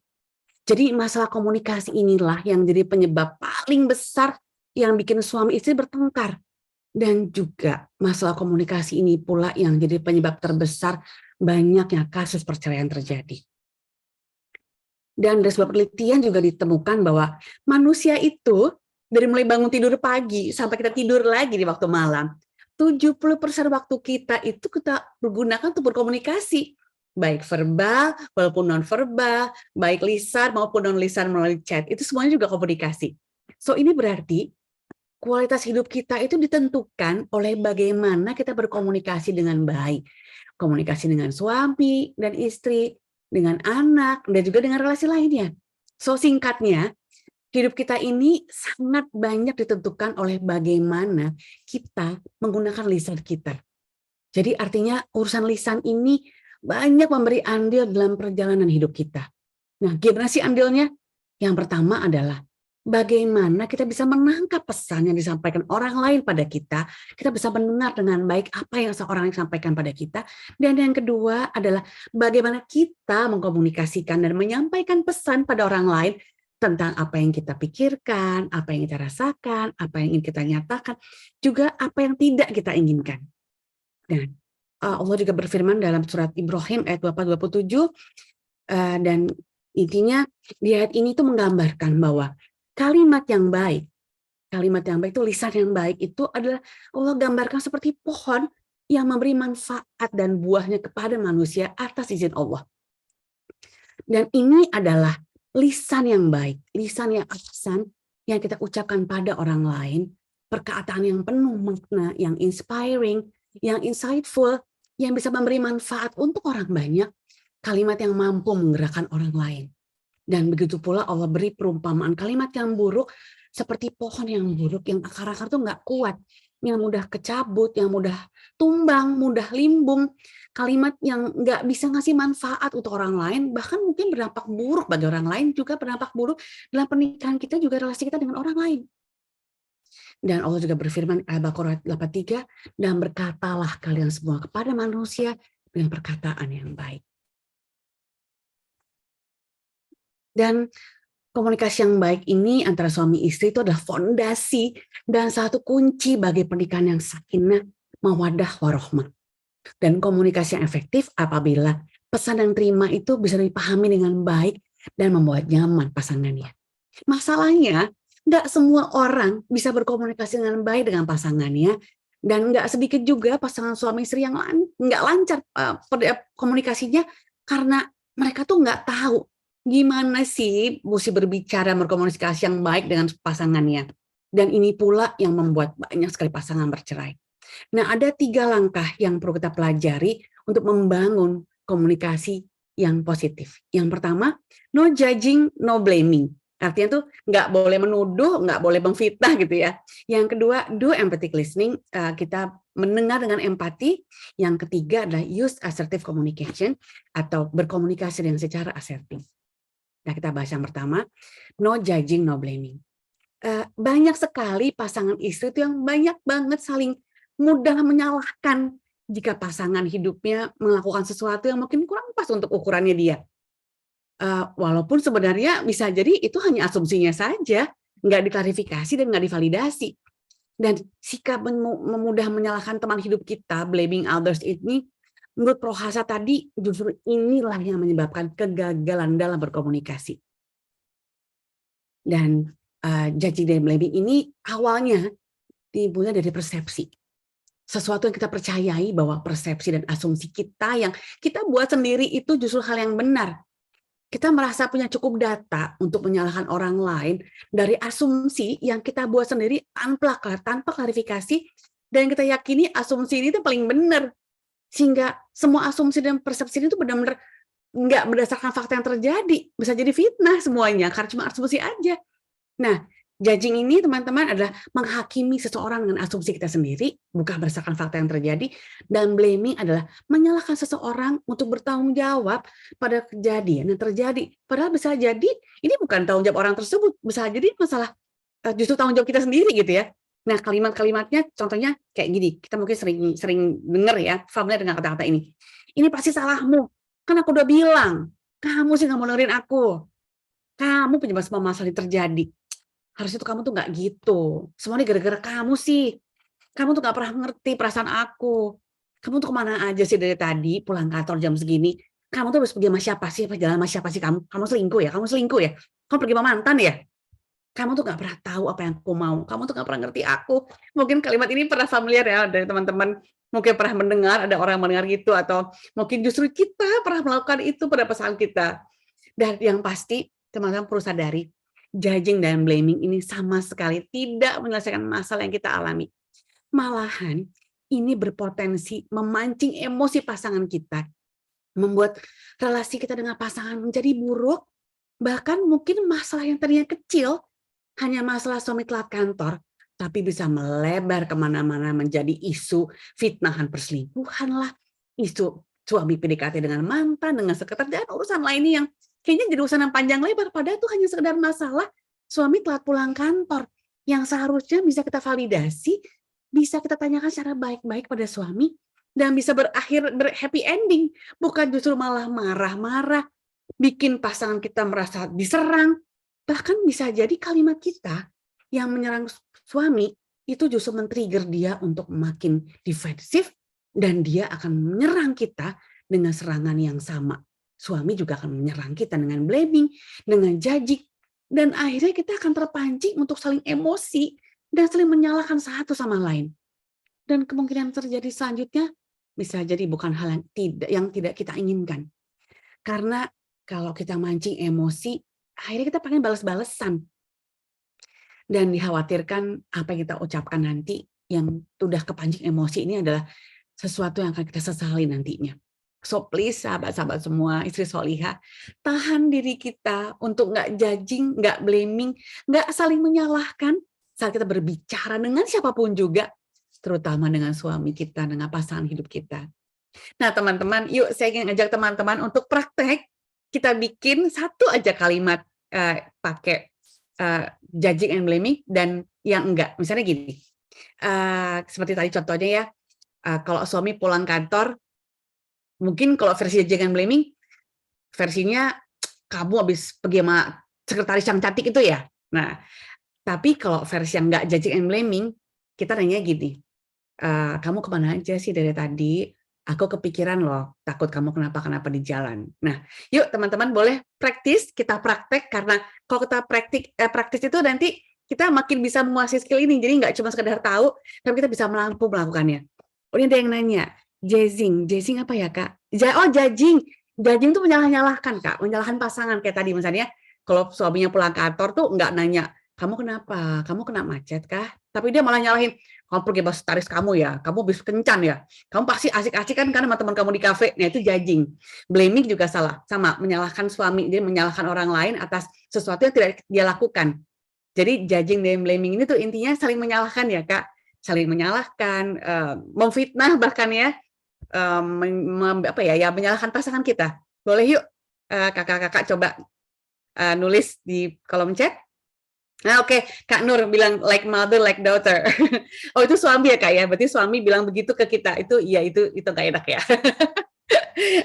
Jadi masalah komunikasi inilah yang jadi penyebab paling besar yang bikin suami istri bertengkar. Dan juga masalah komunikasi ini pula yang jadi penyebab terbesar banyaknya kasus perceraian terjadi. Dan dari sebuah penelitian juga ditemukan bahwa manusia itu dari mulai bangun tidur pagi sampai kita tidur lagi di waktu malam, 70% waktu kita itu kita gunakan untuk berkomunikasi. Baik verbal walaupun non-verbal, baik lisan maupun non-lisan melalui chat. Itu semuanya juga komunikasi. So ini berarti kualitas hidup kita itu ditentukan oleh bagaimana kita berkomunikasi dengan baik. Komunikasi dengan suami dan istri, dengan anak, dan juga dengan relasi lainnya. So singkatnya, hidup kita ini sangat banyak ditentukan oleh bagaimana kita menggunakan lisan kita. Jadi artinya urusan lisan ini banyak memberi andil dalam perjalanan hidup kita. Nah, gimana sih andilnya? Yang pertama adalah bagaimana kita bisa menangkap pesan yang disampaikan orang lain pada kita. Kita bisa mendengar dengan baik apa yang seorang sampaikan pada kita. Dan yang kedua adalah bagaimana kita mengkomunikasikan dan menyampaikan pesan pada orang lain tentang apa yang kita pikirkan, apa yang kita rasakan, apa yang ingin kita nyatakan, juga apa yang tidak kita inginkan. Dan Allah juga berfirman dalam surat Ibrahim ayat 27, dan intinya di ayat ini tuh menggambarkan bahwa kalimat yang baik itu lisan yang baik itu adalah Allah gambarkan seperti pohon yang memberi manfaat dan buahnya kepada manusia atas izin Allah. Dan ini adalah lisan yang baik, lisan yang ahsan yang kita ucapkan pada orang lain, perkataan yang penuh makna, yang inspiring, yang insightful, yang bisa memberi manfaat untuk orang banyak, kalimat yang mampu menggerakkan orang lain. Dan begitu pula Allah beri perumpamaan kalimat yang buruk seperti pohon yang buruk, yang akar-akar tuh nggak kuat, yang mudah kecabut, yang mudah tumbang, mudah limbung, kalimat yang nggak bisa ngasih manfaat untuk orang lain, bahkan mungkin berdampak buruk bagi orang lain, juga berdampak buruk dalam pernikahan kita, juga relasi kita dengan orang lain. Dan Allah juga berfirman Al-Baqarah 83, dan berkatalah kalian semua kepada manusia dengan perkataan yang baik. Dan komunikasi yang baik ini antara suami istri itu adalah fondasi dan satu kunci bagi pernikahan yang sakinah, mawaddah, warahmah. Dan komunikasi yang efektif apabila pesan yang terima itu bisa dipahami dengan baik dan membuat nyaman pasangannya. Masalahnya, nggak semua orang bisa berkomunikasi dengan baik dengan pasangannya, dan nggak sedikit juga pasangan suami istri yang nggak lancar komunikasinya karena mereka tuh nggak tahu gimana sih mesti berbicara berkomunikasi yang baik dengan pasangannya. Dan ini pula yang membuat banyak sekali pasangan bercerai. Nah, ada 3 langkah yang perlu kita pelajari untuk membangun komunikasi yang positif. Yang pertama, no judging, no blaming. Artinya tuh nggak boleh menuduh, nggak boleh memfitnah gitu ya. Yang kedua, do empathic listening, kita mendengar dengan empati. Yang ketiga adalah use assertive communication, atau berkomunikasi dengan secara asertif. Nah, kita bahas yang pertama, no judging, no blaming. Banyak sekali pasangan istri itu yang banyak banget saling mudah menyalahkan jika pasangan hidupnya melakukan sesuatu yang mungkin kurang pas untuk ukurannya dia. Walaupun sebenarnya bisa jadi itu hanya asumsinya saja, nggak diklarifikasi dan nggak divalidasi. Dan sikap mudah menyalahkan teman hidup kita, blaming others ini, menurut Prohasa tadi justru inilah yang menyebabkan kegagalan dalam berkomunikasi. Dan judging dan blaming ini awalnya dimulai dari persepsi. Sesuatu yang kita percayai bahwa persepsi dan asumsi kita yang kita buat sendiri itu justru hal yang benar. Kita merasa punya cukup data untuk menyalahkan orang lain dari asumsi yang kita buat sendiri tanpa klarifikasi, dan kita yakini asumsi ini itu paling benar. Sehingga semua asumsi dan persepsi itu benar-benar nggak berdasarkan fakta yang terjadi. Bisa jadi fitnah semuanya, karena cuma asumsi aja. Nah, judging ini teman-teman adalah menghakimi seseorang dengan asumsi kita sendiri, bukan berdasarkan fakta yang terjadi. Dan blaming adalah menyalahkan seseorang untuk bertanggung jawab pada kejadian yang terjadi. Padahal bisa jadi ini bukan tanggung jawab orang tersebut, bisa jadi masalah justru tanggung jawab kita sendiri gitu ya. Nah, kalimat-kalimatnya contohnya kayak gini, kita mungkin sering dengar ya, familiar dengan kata-kata ini. Ini pasti salahmu, kan aku udah bilang, kamu sih nggak mau dengerin aku. Kamu penyebab semua masalah yang terjadi. Harusnya tuh kamu tuh nggak gitu. Semuanya gara-gara kamu sih. Kamu tuh nggak pernah ngerti perasaan aku. Kamu tuh kemana aja sih dari tadi pulang kantor jam segini? Kamu tuh harus pergi sama siapa sih? Apa jalan sama siapa sih kamu? Kamu selingkuh ya? Kamu selingkuh ya? Kamu pergi sama mantan ya? Kamu tuh nggak pernah tahu apa yang aku mau. Kamu tuh nggak pernah ngerti aku. Mungkin kalimat ini pernah familiar ya dari teman-teman. Mungkin pernah mendengar, ada orang yang mendengar gitu. Atau mungkin justru kita pernah melakukan itu pada pasangan kita. Dan yang pasti teman-teman perlu sadari, judging dan blaming ini sama sekali tidak menyelesaikan masalah yang kita alami. Malahan ini berpotensi memancing emosi pasangan kita, membuat relasi kita dengan pasangan menjadi buruk, bahkan mungkin masalah yang tadinya kecil, hanya masalah suami telat kantor, tapi bisa melebar kemana-mana menjadi isu fitnahan perselingkuhan lah, isu suami PDKT dengan mantan, dengan sekretar, dan urusan lainnya yang kayaknya jadi urusan yang panjang lebar, padahal itu hanya sekedar masalah suami telat pulang kantor yang seharusnya bisa kita validasi, bisa kita tanyakan secara baik-baik pada suami, dan bisa berakhir happy ending, bukan justru malah marah-marah, bikin pasangan kita merasa diserang. Bahkan bisa jadi kalimat kita yang menyerang suami itu justru men-trigger dia untuk makin defensif, dan dia akan menyerang kita dengan serangan yang sama. Suami juga akan menyerang kita dengan blaming, dengan judging, dan akhirnya kita akan terpancing untuk saling emosi dan saling menyalahkan satu sama lain. Dan kemungkinan terjadi selanjutnya bisa jadi bukan hal yang tidak kita inginkan. Karena kalau kita mancing emosi, akhirnya kita pengen balas-balesan. Dan dikhawatirkan apa yang kita ucapkan nanti yang sudah kepancing emosi ini adalah sesuatu yang akan kita sesali nantinya. So please sahabat-sahabat semua, istri solihah, tahan diri kita untuk nggak judging, nggak blaming, nggak saling menyalahkan saat kita berbicara dengan siapapun juga, terutama dengan suami kita, dengan pasangan hidup kita. Nah teman-teman, yuk saya ingin ngajak teman-teman untuk praktek, kita bikin satu aja kalimat pakai judging and blaming dan yang enggak. Misalnya gini, seperti tadi contohnya ya, kalau suami pulang kantor, mungkin kalau versi judging and blaming, versinya kamu habis pergi sama sekretaris yang cantik itu ya. Nah, tapi kalau versi yang enggak judging and blaming, kita nanya gini, kamu kemana aja sih dari tadi? Aku kepikiran loh, takut kamu kenapa-kenapa di jalan. Nah, yuk teman-teman boleh praktis, kita praktek, karena kalau kita praktis itu nanti kita makin bisa menguasai skill ini. Jadi nggak cuma sekedar tahu, tapi kita bisa mampu melakukannya. Oh, ini ada yang nanya, judging apa ya Kak? Judging itu menyalah-nyalahkan Kak, menyalahkan pasangan. Kayak tadi misalnya, kalau suaminya pulang kantor tuh nggak nanya, kamu kenapa? Kamu kena macet kah? Tapi dia malah nyalahin, kamu pergi sama sekretaris kamu ya, kamu habis kencan ya, kamu pasti asik-asik kan karena sama teman kamu di kafe. Nah itu judging. Blaming juga salah, sama menyalahkan suami, jadi menyalahkan orang lain atas sesuatu yang tidak dia lakukan. Jadi judging dan blaming ini tuh intinya saling menyalahkan ya Kak, saling menyalahkan, memfitnah bahkan ya, menyalahkan pasangan kita. Boleh yuk kakak-kakak coba nulis di kolom chat. Nah, oke, Kak Nur bilang like mother, like daughter. Oh, itu suami ya, Kak ya? Berarti suami bilang begitu ke kita. Itu nggak enak ya.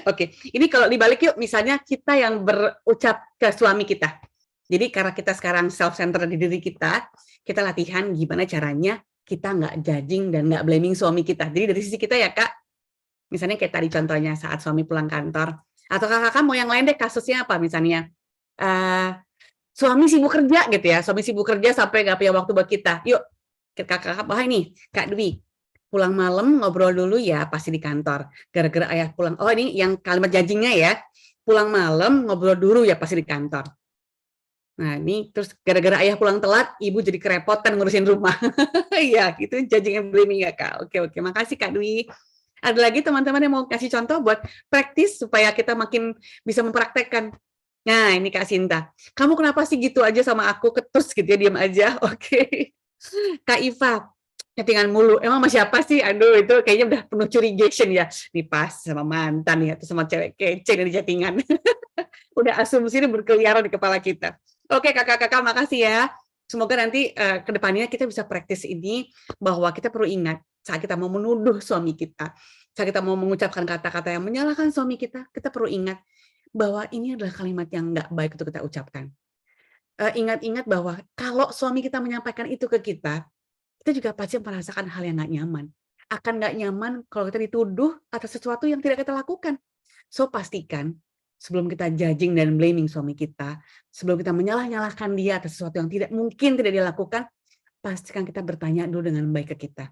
Oke, ini kalau dibalik yuk, misalnya kita yang berucap ke suami kita. Jadi karena kita sekarang self-centered di diri kita latihan gimana caranya kita nggak judging dan nggak blaming suami kita. Jadi dari sisi kita ya, Kak, misalnya kayak tadi contohnya saat suami pulang kantor. Atau kakak mau yang lain deh, kasusnya apa misalnya? Suami sibuk kerja gitu ya, suami sibuk kerja sampai nggak punya waktu buat kita. Yuk, kakak bahas ini, Kak Dwi, pulang malam ngobrol dulu ya pasti di kantor. Gara-gara ayah pulang, oh ini yang kalimat judgingnya ya, pulang malam ngobrol dulu ya pasti di kantor. Nah ini terus gara-gara ayah pulang telat, ibu jadi kerepotan ngurusin rumah. Iya, gitu judging and blaming ya Kak. Oke, makasih Kak Dwi. Ada lagi teman-teman yang mau kasih contoh buat praktis supaya kita makin bisa mempraktekkan. Nah, ini Kak Sinta. Kamu kenapa sih gitu aja sama aku, ketus gitu ya, diam aja. Oke. Kak Iva, chattingan mulu. Emang sama siapa sih? Aduh, itu kayaknya udah penuh curigation ya. Nih pas sama mantan ya, atau sama cewek kece dari chattingan. Udah asumsi ini berkeliaran di kepala kita. Oke, kakak-kakak, makasih ya. Semoga nanti ke depannya kita bisa praktis ini, bahwa kita perlu ingat saat kita mau menuduh suami kita, saat kita mau mengucapkan kata-kata yang menyalahkan suami kita perlu ingat bahwa ini adalah kalimat yang nggak baik untuk kita ucapkan. Ingat-ingat bahwa kalau suami kita menyampaikan itu ke kita juga pasti merasakan hal yang nggak nyaman. Akan nggak nyaman kalau kita dituduh atas sesuatu yang tidak kita lakukan. So, pastikan sebelum kita judging dan blaming suami kita, sebelum kita menyalah-nyalahkan dia atas sesuatu yang tidak dia lakukan, pastikan kita bertanya dulu dengan baik ke kita.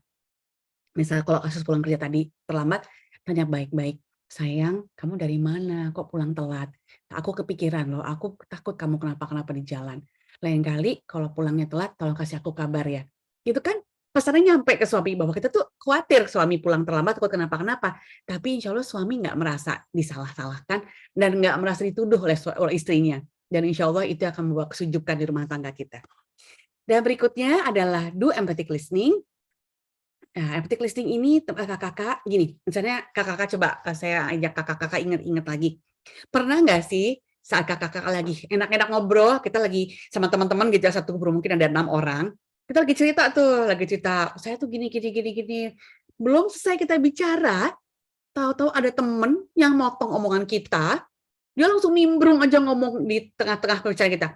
Misalnya kalau kasus pulang kerja tadi terlambat, tanya baik-baik. Sayang, kamu dari mana? Kok pulang telat? Aku kepikiran loh, aku takut kamu kenapa-kenapa di jalan. Lain kali kalau pulangnya telat, tolong kasih aku kabar ya. Itu kan pesannya nyampe ke suami bahwa kita tuh khawatir suami pulang terlambat, takut kenapa-kenapa. Tapi insya Allah suami nggak merasa disalah-salahkan dan nggak merasa dituduh oleh istrinya. Dan insya Allah itu akan membawa kesujukan di rumah tangga kita. Dan berikutnya adalah do empathic listening. Nah, empathic listening ini kakak-kakak gini, misalnya kakak-kakak coba saya ajak kakak-kakak ingat-ingat lagi. Pernah nggak sih saat kakak-kakak lagi enak-enak ngobrol, kita lagi sama teman-teman gitu ya, satu grup mungkin ada 6 orang, kita lagi cerita, saya tuh gini. Belum selesai kita bicara, tahu-tahu ada temen yang motong omongan kita, dia langsung nimbrung aja ngomong di tengah-tengah pembicaraan kita.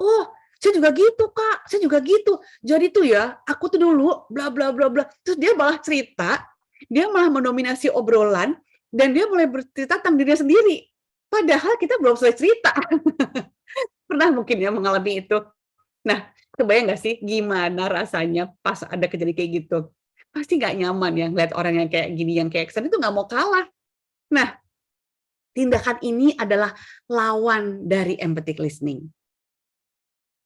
Oh, saya juga gitu Kak, saya juga gitu. Jadi tuh ya, aku tuh dulu bla bla bla bla. Terus dia malah cerita, dia malah mendominasi obrolan dan dia mulai bercerita tentang dirinya sendiri. Padahal kita belum selesai cerita. Pernah mungkin ya mengalami itu. Nah, kebayang nggak sih gimana rasanya pas ada kejadian kayak gitu? Pasti nggak nyaman ya ngeliat orang yang kayak gini, yang kayak kesan itu nggak mau kalah. Nah, tindakan ini adalah lawan dari empathic listening.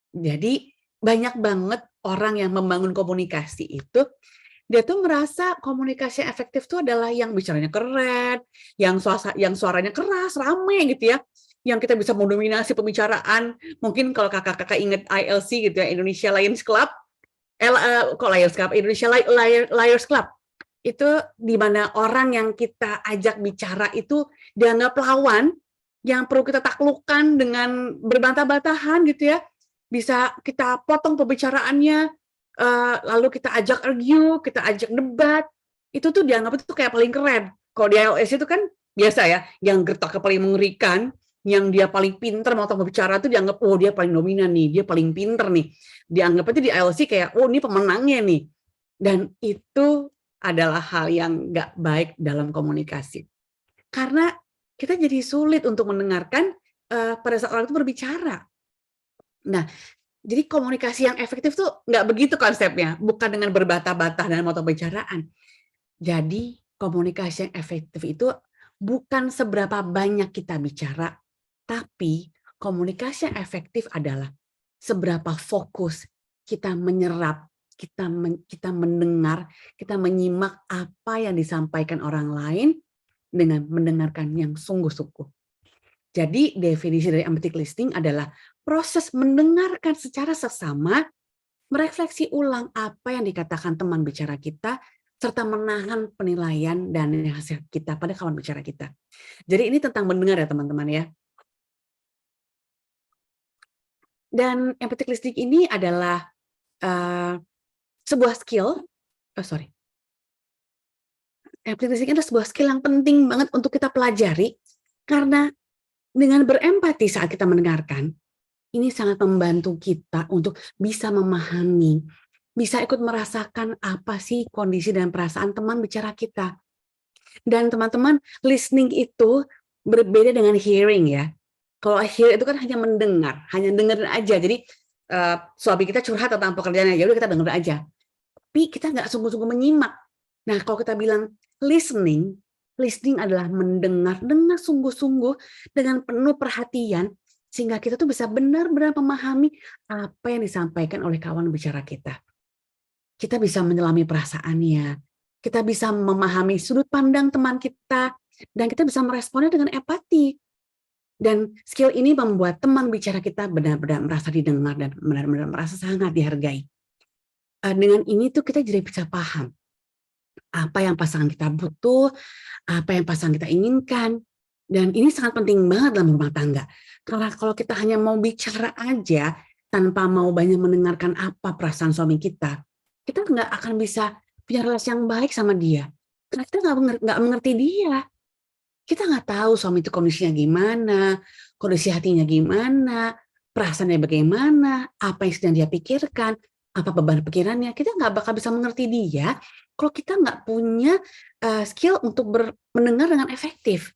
Jadi banyak banget orang yang membangun komunikasi itu, dia tuh merasa komunikasi yang efektif itu adalah yang bicaranya keren, yang suaranya keras, rame gitu ya, yang kita bisa mendominasi pembicaraan. Mungkin kalau kakak-kakak ingat ILC gitu ya, Indonesia Lions Club, Indonesia Liars Club, itu di mana orang yang kita ajak bicara itu dianggap lawan, yang perlu kita taklukkan dengan berbantah-bantahan gitu ya. Bisa kita potong pembicaraannya, lalu kita ajak argue, kita ajak debat, itu tuh dianggap itu kayak paling keren. Kalau di iOS itu kan biasa ya, yang gertaknya paling mengerikan, yang dia paling pinter mau berbicara itu dianggap, oh dia paling dominan nih, dia paling pinter nih. Dianggap aja di iOS kayak, oh ini pemenangnya nih. Dan itu adalah hal yang nggak baik dalam komunikasi. Karena kita jadi sulit untuk mendengarkan pada saat orang itu berbicara. Nah, jadi komunikasi yang efektif tuh nggak begitu konsepnya, bukan dengan berbantah-bantah dan moto pembicaraan. Jadi komunikasi yang efektif itu bukan seberapa banyak kita bicara, tapi komunikasi yang efektif adalah seberapa fokus kita menyerap, kita mendengar, kita menyimak apa yang disampaikan orang lain dengan mendengarkan yang sungguh-sungguh. Jadi definisi dari empathic listening adalah proses mendengarkan secara seksama, merefleksi ulang apa yang dikatakan teman bicara kita, serta menahan penilaian dan nasihat kita pada kawan bicara kita. Jadi ini tentang mendengar ya teman-teman ya. Dan empathic listening ini adalah sebuah skill, empathic listening adalah sebuah skill yang penting banget untuk kita pelajari, karena dengan berempati saat kita mendengarkan, ini sangat membantu kita untuk bisa memahami, bisa ikut merasakan apa sih kondisi dan perasaan teman bicara kita. Dan teman-teman, listening itu berbeda dengan hearing ya. Kalau hear itu kan hanya mendengar, hanya dengerin aja. Jadi suami kita curhat tentang pekerjaannya, ya udah kita denger aja. Tapi kita nggak sungguh-sungguh menyimak. Nah, kalau kita bilang listening adalah mendengar dengan sungguh-sungguh, dengan penuh perhatian, sehingga kita tuh bisa benar-benar memahami apa yang disampaikan oleh kawan bicara kita. Kita bisa menyelami perasaannya, kita bisa memahami sudut pandang teman kita, dan kita bisa meresponnya dengan empati. Dan skill ini membuat teman bicara kita benar-benar merasa didengar dan benar-benar merasa sangat dihargai. Dengan ini tuh kita jadi bisa paham apa yang pasangan kita butuh, apa yang pasangan kita inginkan. Dan ini sangat penting banget dalam rumah tangga. Karena kalau kita hanya mau bicara aja tanpa mau banyak mendengarkan apa perasaan suami kita nggak akan bisa punya relasi yang baik sama dia. Karena kita nggak mengerti dia. Kita nggak tahu suami itu kondisinya gimana, kondisi hatinya gimana, perasaannya bagaimana, apa yang sedang dia pikirkan, apa beban pikirannya. Kita nggak bakal bisa mengerti dia kalau kita nggak punya skill untuk mendengar dengan efektif.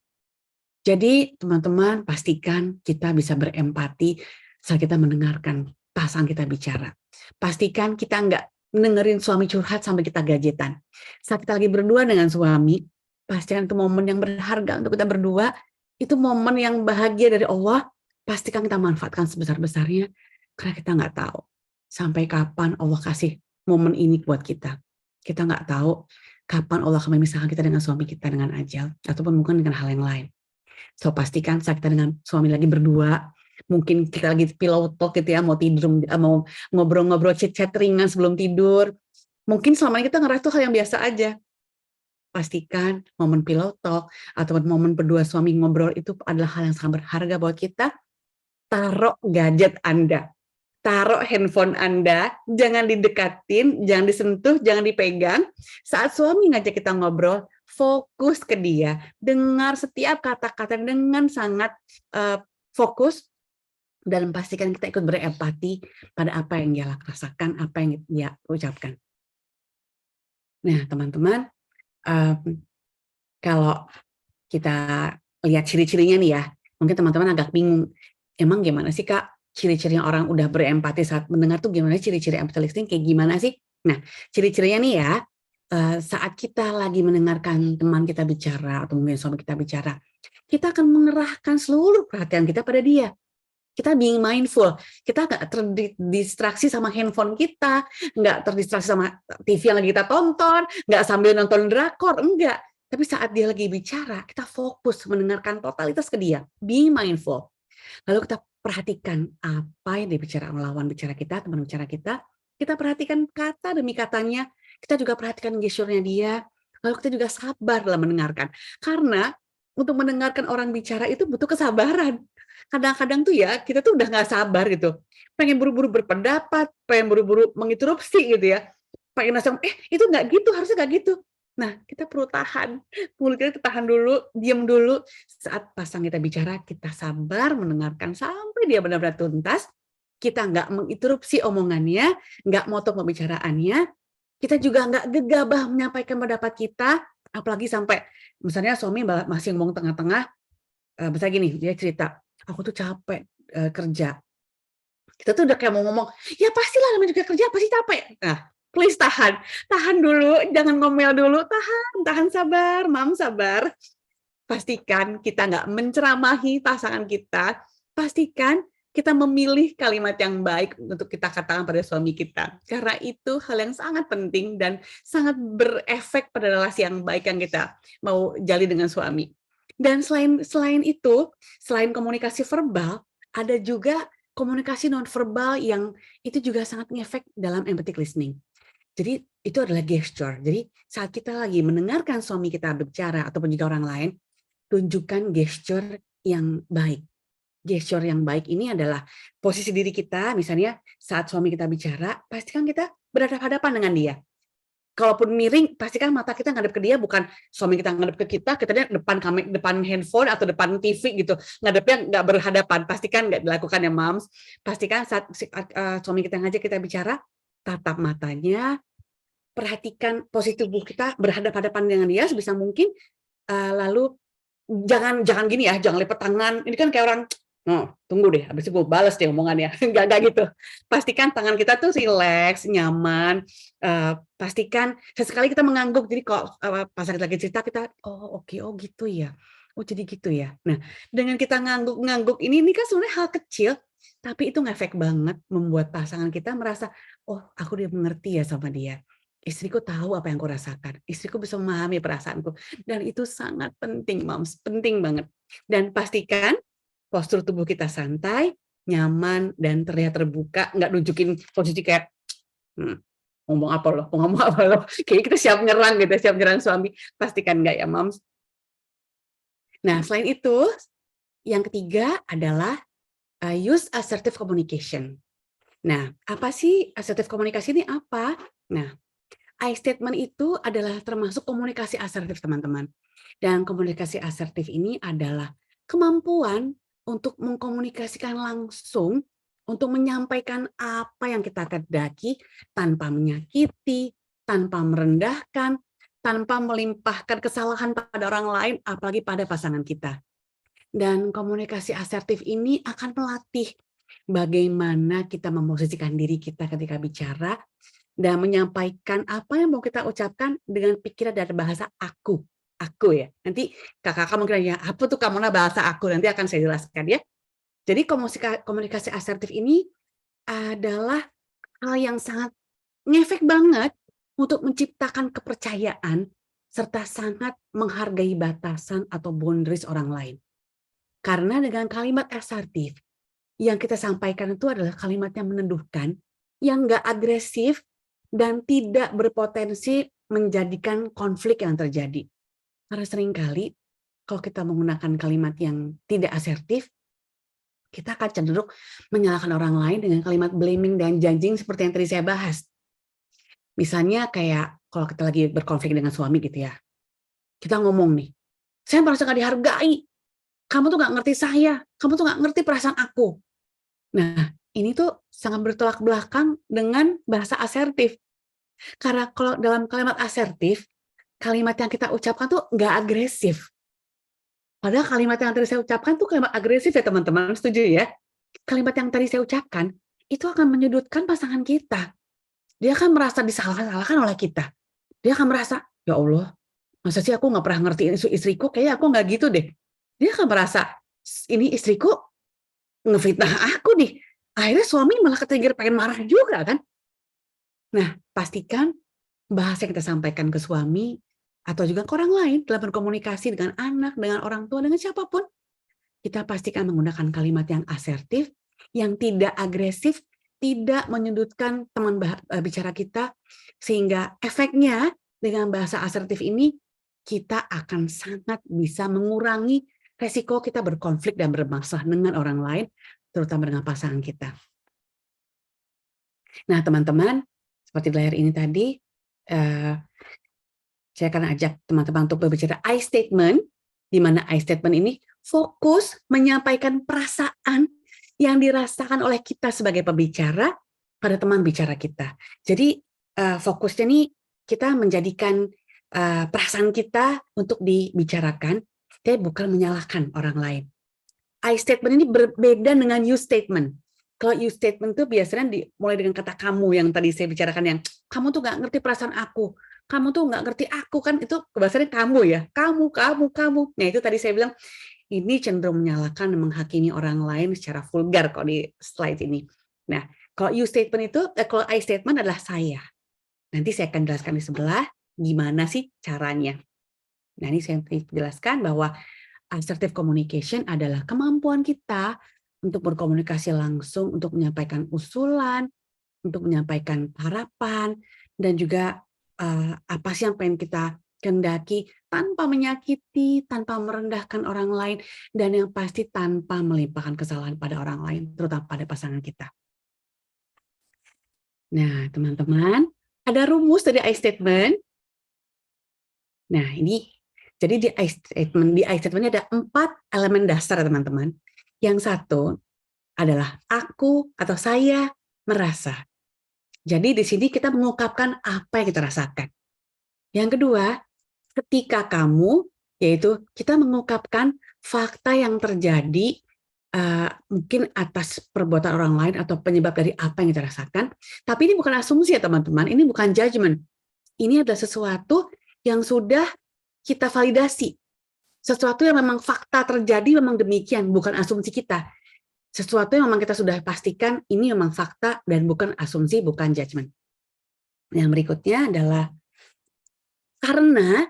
Jadi teman-teman pastikan kita bisa berempati saat kita mendengarkan pasangan kita bicara. Pastikan kita nggak dengerin suami curhat sampai kita gajetan. Saat kita lagi berdua dengan suami, pastikan itu momen yang berharga untuk kita berdua, itu momen yang bahagia dari Allah, pastikan kita manfaatkan sebesar-besarnya, karena kita nggak tahu sampai kapan Allah kasih momen ini buat kita. Kita nggak tahu kapan Allah akan memisahkan kita dengan suami kita dengan ajal, ataupun mungkin dengan hal yang lain. So pastikan saat kita dengan suami lagi berdua, mungkin kita lagi pillow talk gitu ya, mau tidur, mau ngobrol-ngobrol chat-chat ringan sebelum tidur. Mungkin selama ini kita ngerasa itu hal yang biasa aja. Pastikan momen pillow talk atau momen berdua suami ngobrol itu adalah hal yang sangat berharga buat kita. Taruh gadget Anda, taruh handphone Anda, jangan didekatin, jangan disentuh, jangan dipegang. Saat suami ngajak kita ngobrol, fokus ke dia, dengar setiap kata-kata dengan sangat fokus, dan pastikan kita ikut berempati pada apa yang dia rasakan, apa yang dia ucapkan. Nah, teman-teman, kalau kita lihat ciri-cirinya nih ya, mungkin teman-teman agak bingung, emang gimana sih Kak ciri-cirinya orang udah berempati saat mendengar tuh gimana, ciri-ciri empathy listening kayak gimana sih? Nah, ciri-cirinya nih ya, saat kita lagi mendengarkan teman kita bicara atau mungkin suami kita bicara, kita akan mengerahkan seluruh perhatian kita pada dia. Kita being mindful, kita nggak terdistraksi sama handphone kita, nggak terdistraksi sama TV yang lagi kita tonton, nggak sambil nonton drakor, enggak. Tapi saat dia lagi bicara, kita fokus mendengarkan totalitas ke dia, being mindful. Lalu kita perhatikan apa yang dibicara lawan bicara kita, teman bicara kita perhatikan kata demi katanya, kita juga perhatikan gesturnya dia, lalu kita juga sabar dalam mendengarkan. Karena untuk mendengarkan orang bicara itu butuh kesabaran. Kadang-kadang tuh ya, kita tuh udah nggak sabar gitu. Pengen buru-buru berpendapat, pengen buru-buru menginterupsi gitu ya. Pengen langsung, itu nggak gitu, harusnya nggak gitu. Nah, kita perlu tahan. Mulut kita tahan dulu, diam dulu. Saat pasang kita bicara, kita sabar mendengarkan sampai dia benar-benar tuntas. Kita nggak menginterupsi omongannya, nggak motong pembicaraannya. Kita juga nggak gegabah menyampaikan pendapat kita, apalagi sampai misalnya suami masih ngomong tengah-tengah, misalnya gini, dia cerita, aku tuh capek kerja. Kita tuh udah kayak mau ngomong, ya pastilah namanya juga kerja, pasti capek. Nah, please tahan dulu, jangan ngomel dulu, tahan sabar, sabar. Pastikan kita nggak menceramahi pasangan kita, pastikan kita memilih kalimat yang baik untuk kita katakan pada suami kita. Karena itu hal yang sangat penting dan sangat berefek pada relasi yang baik yang kita mau jalin dengan suami. Dan selain itu, selain komunikasi verbal, ada juga komunikasi non-verbal yang itu juga sangat ngefek dalam empathic listening. Jadi itu adalah gesture. Jadi saat kita lagi mendengarkan suami kita berbicara ataupun juga orang lain, tunjukkan gesture yang baik. gesture yang baik ini adalah posisi diri kita, misalnya saat suami kita bicara, pastikan kita berhadapan-hadapan dengan dia. Kalaupun miring, pastikan mata kita ngadep ke dia, bukan suami kita ngadep ke kita depan handphone atau depan TV gitu. Ngadepnya nggak berhadapan, pastikan nggak dilakukan ya moms. Pastikan saat suami kita ngajak kita bicara, tatap matanya, perhatikan posisi tubuh kita berhadapan-hadapan dengan dia sebisa mungkin, lalu jangan gini ya, jangan lipat tangan. Ini kan kayak orang, oh, tunggu deh, habis itu gue balas deh omongannya. Enggak gitu. Pastikan tangan kita tuh rileks, nyaman. Pastikan sesekali kita mengangguk. Jadi kalau pas lagi cerita kita, oh oke, oh gitu ya. Oh jadi gitu ya. Nah, dengan kita ngangguk ini kan sebenarnya hal kecil, tapi itu ngefek banget membuat pasangan kita merasa, oh aku dia mengerti ya sama dia. Istriku tahu apa yang aku rasakan. Istriku bisa memahami perasaanku. Dan itu sangat penting, moms. Penting banget. Dan pastikan postur tubuh kita santai, nyaman, dan terlihat terbuka. Nggak nunjukin posisi kayak, ngomong apa loh. Kayaknya kita siap nyerang gitu, siap nyerang suami. Pastikan nggak ya, moms. Nah, selain itu, yang ketiga adalah use assertive communication. Nah, apa sih assertive komunikasi ini apa? Nah, I statement itu adalah termasuk komunikasi asertif, teman-teman. Dan komunikasi asertif ini adalah kemampuan untuk mengkomunikasikan langsung, untuk menyampaikan apa yang kita kehendaki tanpa menyakiti, tanpa merendahkan, tanpa melimpahkan kesalahan pada orang lain, apalagi pada pasangan kita. Dan komunikasi asertif ini akan melatih bagaimana kita memposisikan diri kita ketika bicara, dan menyampaikan apa yang mau kita ucapkan dengan pikiran dan bahasa aku ya. Nanti kakak mungkin nanya, apa tuh kamu bahasa aku? Nanti akan saya jelaskan ya. Jadi komunikasi asertif ini adalah hal yang sangat ngefek banget untuk menciptakan kepercayaan serta sangat menghargai batasan atau boundaries orang lain. Karena dengan kalimat asertif yang kita sampaikan itu adalah kalimat yang meneduhkan, yang nggak agresif, dan tidak berpotensi menjadikan konflik yang terjadi. Karena seringkali kalau kita menggunakan kalimat yang tidak asertif, kita akan cenderung menyalahkan orang lain dengan kalimat blaming dan judging seperti yang tadi saya bahas. Misalnya kayak kalau kita lagi berkonflik dengan suami gitu ya, kita ngomong nih, saya merasa gak dihargai, kamu tuh gak ngerti saya, kamu tuh gak ngerti perasaan aku. Nah, ini tuh sangat bertolak belakang dengan bahasa asertif. Karena kalau dalam kalimat asertif, kalimat yang kita ucapkan tuh nggak agresif. Padahal kalimat yang tadi saya ucapkan tuh kalimat agresif ya teman-teman, setuju ya? Kalimat yang tadi saya ucapkan, itu akan menyudutkan pasangan kita. Dia akan merasa disalahkan oleh kita. Dia akan merasa, ya Allah, masa sih aku nggak pernah ngertiin istriku, kayaknya aku nggak gitu deh. Dia akan merasa, ini istriku ngefitnah aku nih. Akhirnya suami malah ketrigger pengen marah juga kan. Nah, pastikan bahasa yang kita sampaikan ke suami atau juga ke orang lain dalam berkomunikasi dengan anak, dengan orang tua, dengan siapapun, kita pastikan menggunakan kalimat yang asertif, yang tidak agresif, tidak menyudutkan teman bicara kita, sehingga efeknya dengan bahasa asertif ini, kita akan sangat bisa mengurangi resiko kita berkonflik dan bermasalah dengan orang lain, terutama dengan pasangan kita. Nah, teman-teman, seperti di layar ini tadi, saya akan ajak teman-teman untuk berbicara I statement, di mana I statement ini fokus menyampaikan perasaan yang dirasakan oleh kita sebagai pembicara pada teman bicara kita. Jadi fokusnya nih kita menjadikan perasaan kita untuk dibicarakan, tapi bukan menyalahkan orang lain. I statement ini berbeda dengan you statement. Kalau you statement itu biasanya mulai dengan kata kamu yang tadi saya bicarakan, yang kamu tuh nggak ngerti perasaan aku, kamu tuh nggak ngerti aku, kan itu bahasanya kamu ya, kamu. Nah itu tadi saya bilang ini cenderung menyalahkan dan menghakimi orang lain secara vulgar kalau di slide ini. Nah kalau you statement itu, kalau I statement adalah saya. Nanti saya akan jelaskan di sebelah gimana sih caranya. Nah ini saya jelaskan bahwa assertive communication adalah kemampuan kita untuk berkomunikasi langsung, untuk menyampaikan usulan, untuk menyampaikan harapan, dan juga apa sih yang pengen kita kehendaki tanpa menyakiti, tanpa merendahkan orang lain, dan yang pasti tanpa melimpahkan kesalahan pada orang lain, terutama pada pasangan kita. Nah, teman-teman, ada rumus dari I statement. Nah, ini jadi di I statement ada 4 elemen dasar, teman-teman. Yang satu adalah aku atau saya merasa. Jadi di sini kita mengungkapkan apa yang kita rasakan. Yang kedua, ketika kamu, yaitu kita mengungkapkan fakta yang terjadi mungkin atas perbuatan orang lain atau penyebab dari apa yang kita rasakan. Tapi ini bukan asumsi ya teman-teman, ini bukan judgment. Ini adalah sesuatu yang sudah kita validasi. Sesuatu yang memang fakta terjadi memang demikian, bukan asumsi kita. Sesuatu yang memang kita sudah pastikan ini memang fakta dan bukan asumsi, bukan judgment. Yang berikutnya adalah karena,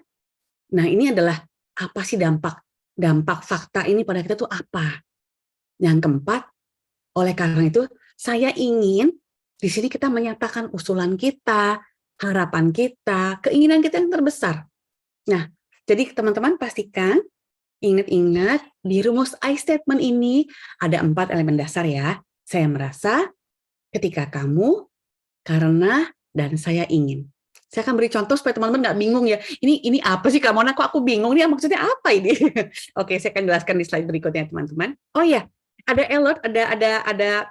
nah ini adalah apa sih dampak fakta ini pada kita tuh apa? Yang keempat, oleh karena itu saya ingin di sini kita menyatakan usulan kita, harapan kita, keinginan kita yang terbesar. Nah, jadi teman-teman pastikan, ingat-ingat di rumus I statement ini ada 4 elemen dasar ya. Saya merasa, ketika kamu, karena, dan saya ingin. Saya akan beri contoh supaya teman-teman nggak bingung ya. Ini apa sih Kak Mona, kok aku bingung nih maksudnya apa ini? Oke, saya akan jelaskan di slide berikutnya teman-teman. Oh ya, ada alert, ada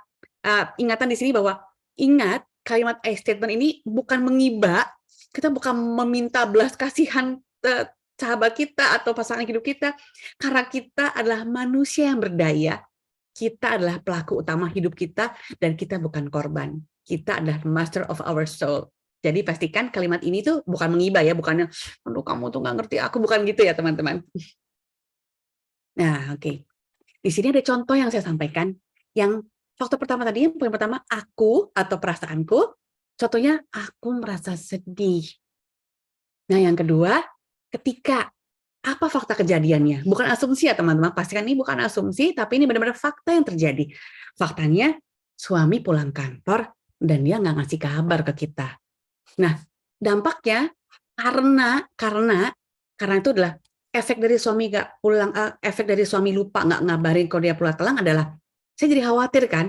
ingatan di sini bahwa ingat kalimat I statement ini bukan mengiba, kita bukan meminta belas kasihan sahabat kita atau pasangan hidup kita, karena kita adalah manusia yang berdaya, kita adalah pelaku utama hidup kita dan kita bukan korban, kita adalah master of our soul. Jadi pastikan kalimat ini tuh bukan mengiba ya, bukannya aduh kamu tuh nggak ngerti aku, bukan gitu ya teman-teman. Nah oke. Di sini ada contoh yang saya sampaikan. Yang faktor pertama tadi, poin pertama, aku atau perasaanku. Contohnya, aku merasa sedih. Nah, yang kedua, ketika apa fakta kejadiannya? Bukan asumsi ya teman-teman. Pastikan ini bukan asumsi, tapi ini benar-benar fakta yang terjadi. Faktanya, suami pulang kantor dan dia nggak ngasih kabar ke kita. Nah, dampaknya karena itu adalah efek dari suami nggak pulang, efek dari suami lupa nggak ngabarin kalau dia pulang adalah saya jadi khawatir kan.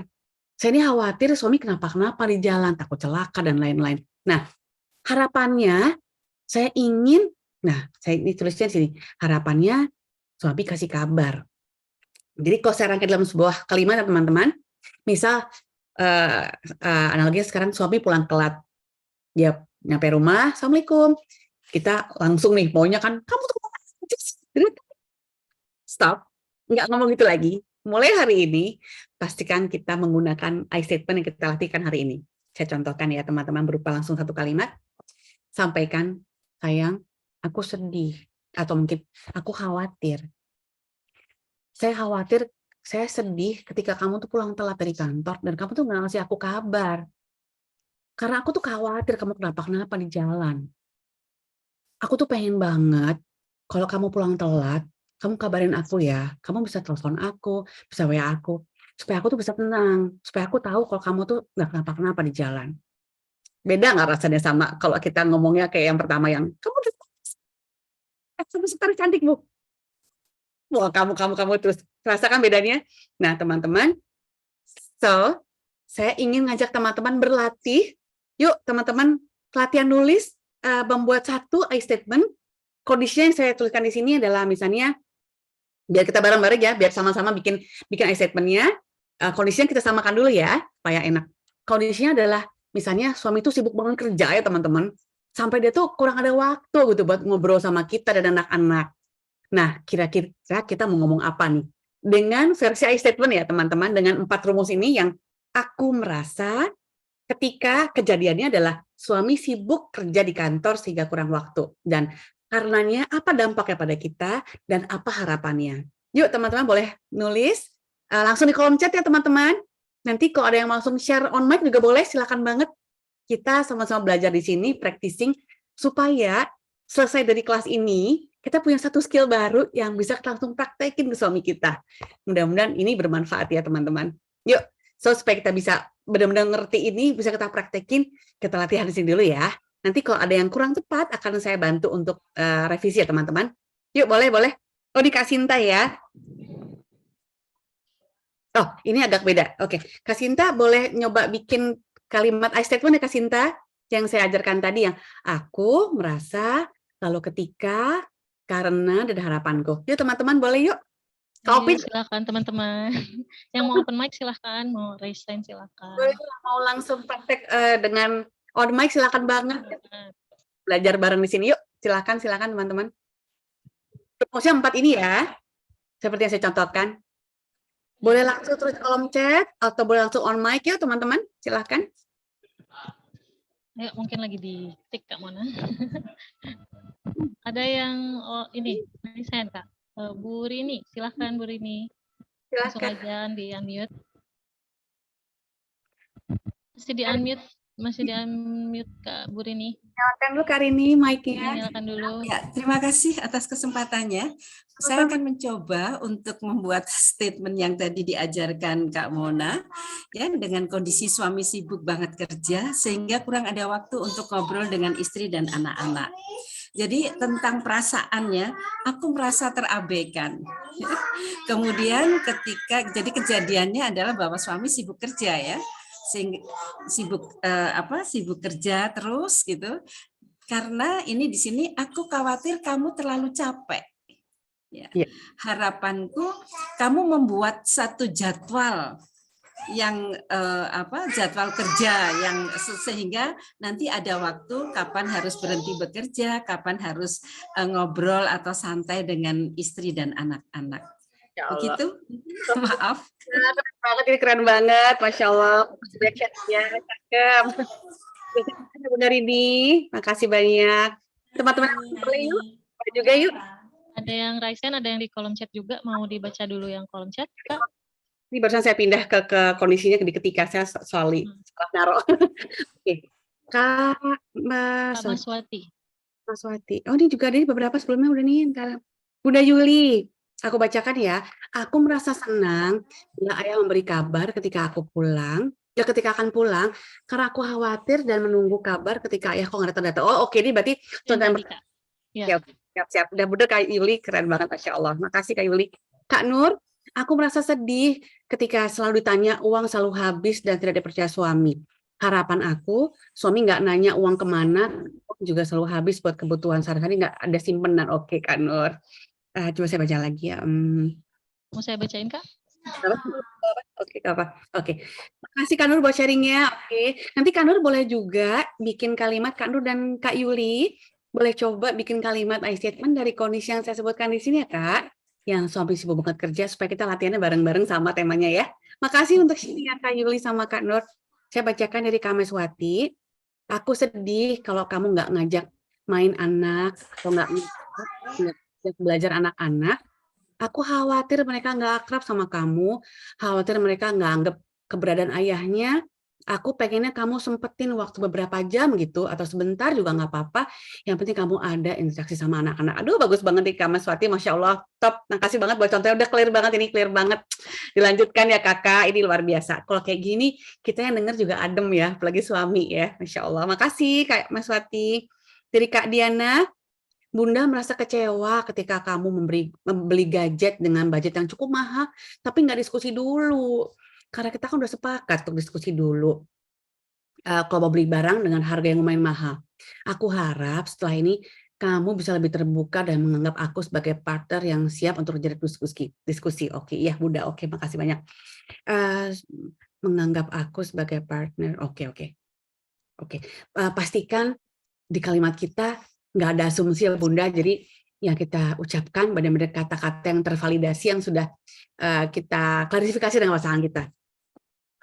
Saya ini khawatir suami kenapa di jalan, takut celaka dan lain-lain. Nah, harapannya saya ingin, saya ini tulisnya di sini, harapannya suami kasih kabar. Jadi kalau saya rangkai dalam sebuah kalimat teman-teman, misal analoginya sekarang suami pulang telat, dia nyampe rumah, assalamualaikum, kita langsung nih maunya kan kamu tuh stop, nggak ngomong gitu lagi. Mulai hari ini, pastikan kita menggunakan I statement yang kita latihkan hari ini. Saya contohkan ya teman-teman berupa langsung satu kalimat. Sampaikan, sayang, aku sedih. Atau mungkin, aku khawatir. Saya khawatir, saya sedih ketika kamu tuh pulang telat dari kantor, dan kamu tuh nggak ngasih aku kabar. Karena aku tuh khawatir kamu kenapa di jalan. Aku tuh pengen banget, kalau kamu pulang telat, kamu kabarin aku ya, kamu bisa telepon aku, bisa WA aku, supaya aku tuh bisa tenang, supaya aku tahu kalau kamu tuh nggak kenapa-kenapa di jalan. Beda nggak rasanya sama kalau kita ngomongnya kayak yang pertama yang, kamu sampai sekarang cantik Bu. Wah kamu terus, rasakan bedanya? Nah teman-teman, so, saya ingin ngajak teman-teman berlatih, yuk teman-teman latihan nulis, membuat satu I statement. Kondisinya yang saya tuliskan di sini adalah misalnya, biar kita bareng-bareng ya, biar sama-sama bikin I statement-nya. Kondisinya kita samakan dulu ya, supaya enak. Kondisinya adalah, misalnya suami itu sibuk banget kerja ya teman-teman, sampai dia tuh kurang ada waktu gitu buat ngobrol sama kita dan anak-anak. Nah, kira-kira kita mau ngomong apa nih? Dengan versi I statement ya teman-teman, dengan 4 rumus ini yang aku merasa ketika kejadiannya adalah suami sibuk kerja di kantor sehingga kurang waktu. Dan karenanya apa dampaknya pada kita dan apa harapannya. Yuk teman-teman boleh nulis langsung di kolom chat ya teman-teman. Nanti kalau ada yang langsung share on mic juga boleh, silakan banget. Kita sama-sama belajar di sini, practicing, supaya selesai dari kelas ini, kita punya satu skill baru yang bisa langsung praktekin ke suami kita. Mudah-mudahan ini bermanfaat ya teman-teman. Yuk, supaya kita bisa benar-benar ngerti ini, bisa kita praktekin, kita latihan di sini dulu ya. Nanti kalau ada yang kurang tepat akan saya bantu untuk revisi ya teman-teman. Yuk, boleh. Oh, di Kak Sinta ya. Oh, ini agak beda. Oke, Kak Sinta boleh nyoba bikin kalimat I statement ya Kak Sinta, yang saya ajarkan tadi yang aku merasa, lalu ketika, karena, dan harapanku. Yuk teman-teman boleh yuk. Ayo, silakan teman-teman. Yang mau open mic silakan, mau raise hand silakan. Boleh, mau langsung praktek dengan on mic silakan banget. Belajar bareng di sini yuk. Silakan teman-teman. Rumusnya 4 ini ya. Seperti yang saya contohkan. Boleh langsung tulis kolom chat atau boleh langsung on mic ya teman-teman. Silakan. Ayo, mungkin lagi di tik Kak Mona. Ada yang ini saya Kak. Bu Rini, silahkan Bu Rini. Langsung Silakan. aja di unmute. Masih di unmute Kak Bu Rini. Silakan dulu Kak Rini mic-nya. Nyalakan dulu. Ya, terima kasih atas kesempatannya. Saya akan mencoba untuk membuat statement yang tadi diajarkan Kak Mona, ya, dengan kondisi suami sibuk banget kerja sehingga kurang ada waktu untuk ngobrol dengan istri dan anak-anak. Jadi tentang perasaannya, aku merasa terabaikan. Kemudian jadi kejadiannya adalah bahwa suami sibuk kerja ya, sibuk kerja terus gitu. Karena ini di sini aku khawatir kamu terlalu capek. Ya. Harapanku kamu membuat satu jadwal yang jadwal kerja yang sehingga nanti ada waktu kapan harus berhenti bekerja, kapan harus ngobrol atau santai dengan istri dan anak-anak. Ya begitu? Maaf. Keren banget, ini keren banget, Masya Allah. Cakep. Benar ini, makasih banyak. Teman-teman boleh yuk, juga yuk. Ada yang raise hand, ada yang di kolom chat juga. Mau dibaca dulu yang kolom chat, Kak? Ini barusan saya pindah ke kondisinya ketika saya salah naruh. Oke. Kak Maswati. Oh, ini juga ada beberapa sebelumnya udah nih. Bunda Yuli, aku bacakan ya. Aku merasa senang bila ayah memberi kabar ketika aku pulang. Ya ketika akan pulang, karena aku khawatir dan menunggu kabar ketika ayah kok nggak datang-datang. Oh oke, ini berarti contoh yang Kak. Ya. Siap. Udah bener Kak Yuli, keren banget Masya Allah. Makasih Kak Yuli. Kak Nur, aku merasa sedih ketika selalu ditanya uang selalu habis dan tidak dipercaya suami. Harapan aku, suami nggak nanya uang kemana, juga selalu habis buat kebutuhan sehari-hari, nggak ada simpenan. Oke Kak Nur. Coba saya baca lagi ya. Mau saya bacain Kak? Oke, apa? Oke. Makasih Kak Nur buat sharingnya. Oke. Nanti Kak Nur boleh juga bikin kalimat, Kak Nur dan Kak Yuli boleh coba bikin kalimat I statement dari kondisi yang saya sebutkan di sini ya Kak. Yang suami sibuk banget kerja supaya kita latihannya bareng-bareng sama temanya ya. Makasih untuk sharingnya Kak Yuli sama Kak Nur. Saya bacakan dari Kak Meswati. Aku sedih kalau kamu nggak ngajak main anak atau nggak ngajak belajar anak-anak. Aku khawatir mereka nggak akrab sama kamu, khawatir mereka nggak anggap keberadaan ayahnya. Aku pengennya kamu sempetin waktu beberapa jam gitu, atau sebentar juga nggak apa-apa. Yang penting kamu ada interaksi sama anak-anak. Aduh, bagus banget nih Kak Maswati, Masya Allah, top. Makasih banget buat contohnya, udah clear banget ini, clear banget. Dilanjutkan ya kakak, ini luar biasa. Kalau kayak gini, kita yang denger juga adem ya, apalagi suami ya, Masya Allah. Makasih Kak Maswati. Dari Kak Diana, Bunda merasa kecewa ketika kamu membeli gadget dengan budget yang cukup mahal, tapi nggak diskusi dulu. Karena kita kan udah sepakat untuk diskusi dulu. Kalau mau beli barang dengan harga yang lumayan mahal. Aku harap setelah ini kamu bisa lebih terbuka dan menganggap aku sebagai partner yang siap untuk jadi diskusi. Oke, iya Bunda, oke, makasih banyak. Menganggap aku sebagai partner, oke. Pastikan di kalimat kita nggak ada asumsi ya Bunda, jadi yang kita ucapkan benar-benar kata-kata yang tervalidasi yang sudah kita klarifikasi dengan pasangan kita.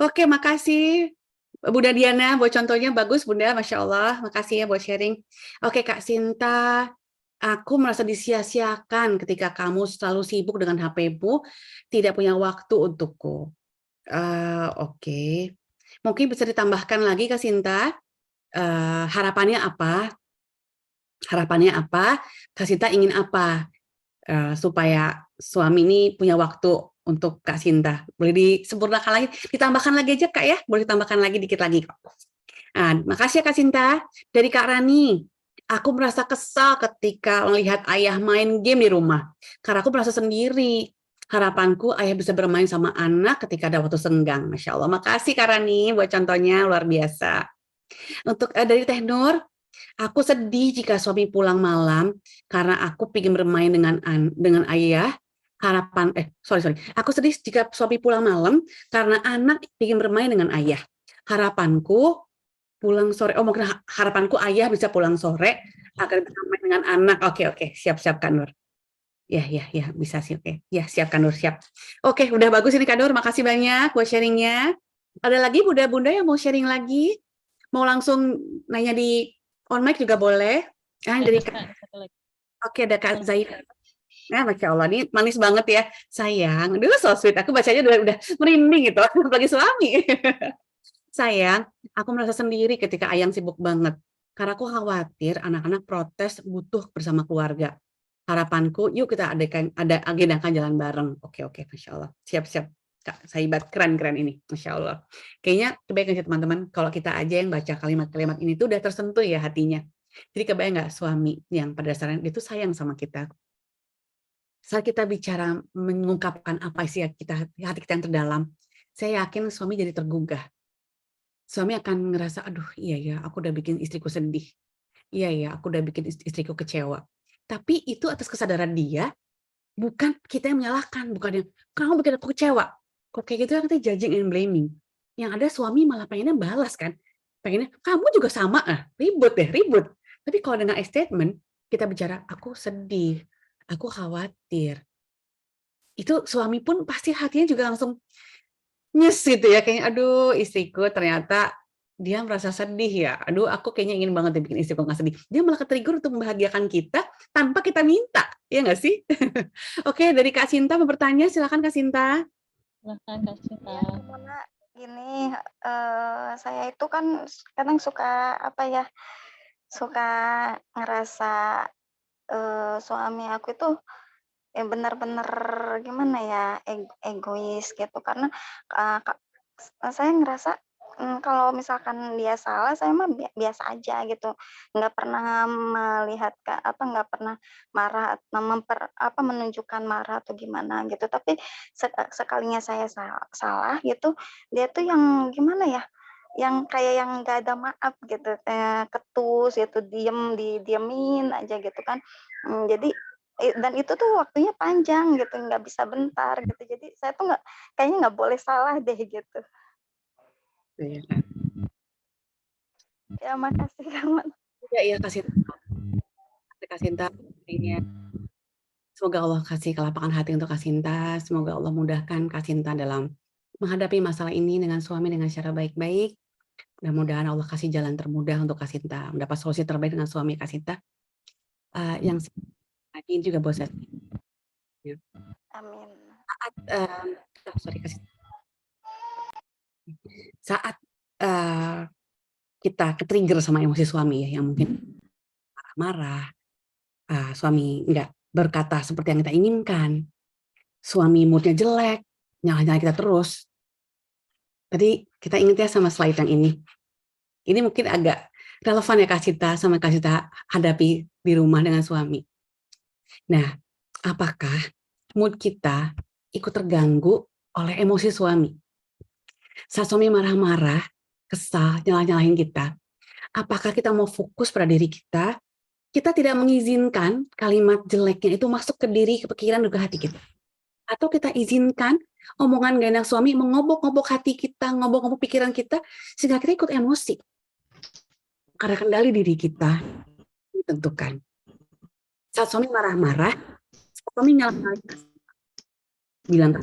Oke, makasih Bunda Diana buat contohnya, bagus Bunda, Masya Allah, makasih ya buat sharing. Oke Kak Sinta, aku merasa disia-siakan ketika kamu selalu sibuk dengan HP-mu, tidak punya waktu untukku. Oke. Mungkin bisa ditambahkan lagi Kak Sinta, harapannya apa? Kak Sinta ingin apa supaya suami ini punya waktu untuk Kak Sinta? Boleh disempurnakan lagi, ditambahkan lagi aja Kak ya, boleh ditambahkan lagi dikit lagi kok. Nah, makasih ya Kak Sinta. Dari Kak Rani, aku merasa kesal ketika melihat ayah main game di rumah. Karena aku merasa sendiri. Harapanku ayah bisa bermain sama anak ketika ada waktu senggang. Masya Allah. Makasih Kak Rani buat contohnya, luar biasa. Untuk dari Teh Nur, aku sedih jika suami pulang malam karena aku ingin bermain dengan ayah. Sorry. Aku sedih jika suami pulang malam karena anak ingin bermain dengan ayah. Harapanku pulang sore. Oh, mungkin harapanku ayah bisa pulang sore agar bisa main dengan anak. Oke, siap Kak Nur. Ya, bisa sih. Oke. Ya, siap Kak Nur, siap. Oke, udah bagus ini Kak Nur. Makasih banyak buat sharingnya. Ada lagi bunda-bunda yang mau sharing lagi? Mau langsung nanya di on mic juga boleh. Dari Oke, ada Kak Zaira. Nah, Masya Allah, ini manis banget ya. Sayang, aduh so sweet. Aku bacanya udah merinding gitu, apalagi suami. Sayang, aku merasa sendiri ketika Ayang sibuk banget. Karena aku khawatir anak-anak protes butuh bersama keluarga. Harapanku, yuk kita agendakan jalan bareng. Oke, Masya Allah. Siap. Kak Saibat, keren ini. Masya Allah. Kayaknya kebayang sih teman-teman, kalau kita aja yang baca kalimat-kalimat ini tuh udah tersentuh ya hatinya. Jadi kebayang nggak suami yang pada dasarnya dia tuh sayang sama kita. Saat kita bicara mengungkapkan apa isi hati kita yang terdalam, saya yakin suami jadi tergugah. Suami akan ngerasa, aduh iya ya, aku udah bikin istriku sedih. Iya ya, aku udah bikin istriku kecewa. Tapi itu atas kesadaran dia, bukan kita yang menyalahkan, bukan yang, kamu bikin aku kecewa. Kok kayak gitu nanti judging and blaming. Yang ada suami malah pengennya balas kan. Pengennya, kamu juga sama ribut. Tapi kalau dengan statement, kita bicara, aku sedih, aku khawatir. Itu suami pun pasti hatinya juga langsung nyes gitu ya, kayaknya aduh istriku ternyata dia merasa sedih ya, aduh aku kayaknya ingin banget bikin istriku nggak sedih. Dia malah ke-trigger untuk membahagiakan kita tanpa kita minta, ya nggak sih? Oke, dari Kak Sinta mau bertanya, silakan Kak Sinta. Silakan Kak Sinta. Ya, gini, saya itu kan kadang suka suka ngerasa suami aku itu benar-benar gimana ya, egois gitu. Karena saya ngerasa kalau misalkan dia salah, saya mah biasa aja gitu. Nggak pernah melihat nggak pernah marah atau menunjukkan marah atau gimana gitu. Tapi sekalinya saya salah gitu, dia tuh yang gimana ya, yang kayak yang nggak ada maaf gitu, ketus gitu, didiemin aja gitu kan. Jadi dan itu tuh waktunya panjang gitu, nggak bisa bentar gitu. Jadi saya tuh kayaknya nggak boleh salah deh gitu. Ya makasih Kak. Iya Kak Sinta. Semoga Allah kasih kelapangan hati untuk Kak Sinta. Semoga Allah mudahkan Kak Sinta dalam menghadapi masalah ini dengan suami dengan cara baik-baik. Mudah-mudahan Allah kasih jalan termudah untuk Kak Sinta, mendapat solusi terbaik dengan suami Kak Sinta. Yang ini juga buat saya. Amin. Saat kita ke-trigger sama emosi suami ya, yang mungkin marah-marah, suami nggak berkata seperti yang kita inginkan, suami moodnya jelek, nyala-nyala kita terus. Tadi kita ingat ya sama slide yang ini. Ini mungkin agak relevan ya Kak Sinta sama Kak Sinta hadapi di rumah dengan suami. Nah, apakah mood kita ikut terganggu oleh emosi suami? Saat suami marah-marah, kesal, nyala-nyalahin kita, apakah kita mau fokus pada diri kita? Kita tidak mengizinkan kalimat jeleknya itu masuk ke diri, ke pikiran, ke hati kita. Atau kita izinkan omongan gak enak suami mengobok-ngobok hati kita, ngobok-ngobok pikiran kita, sehingga kita ikut emosi. Karena kendali diri kita ditentukan. Saat suami marah-marah, suami nyala-nyalahin kita, bilang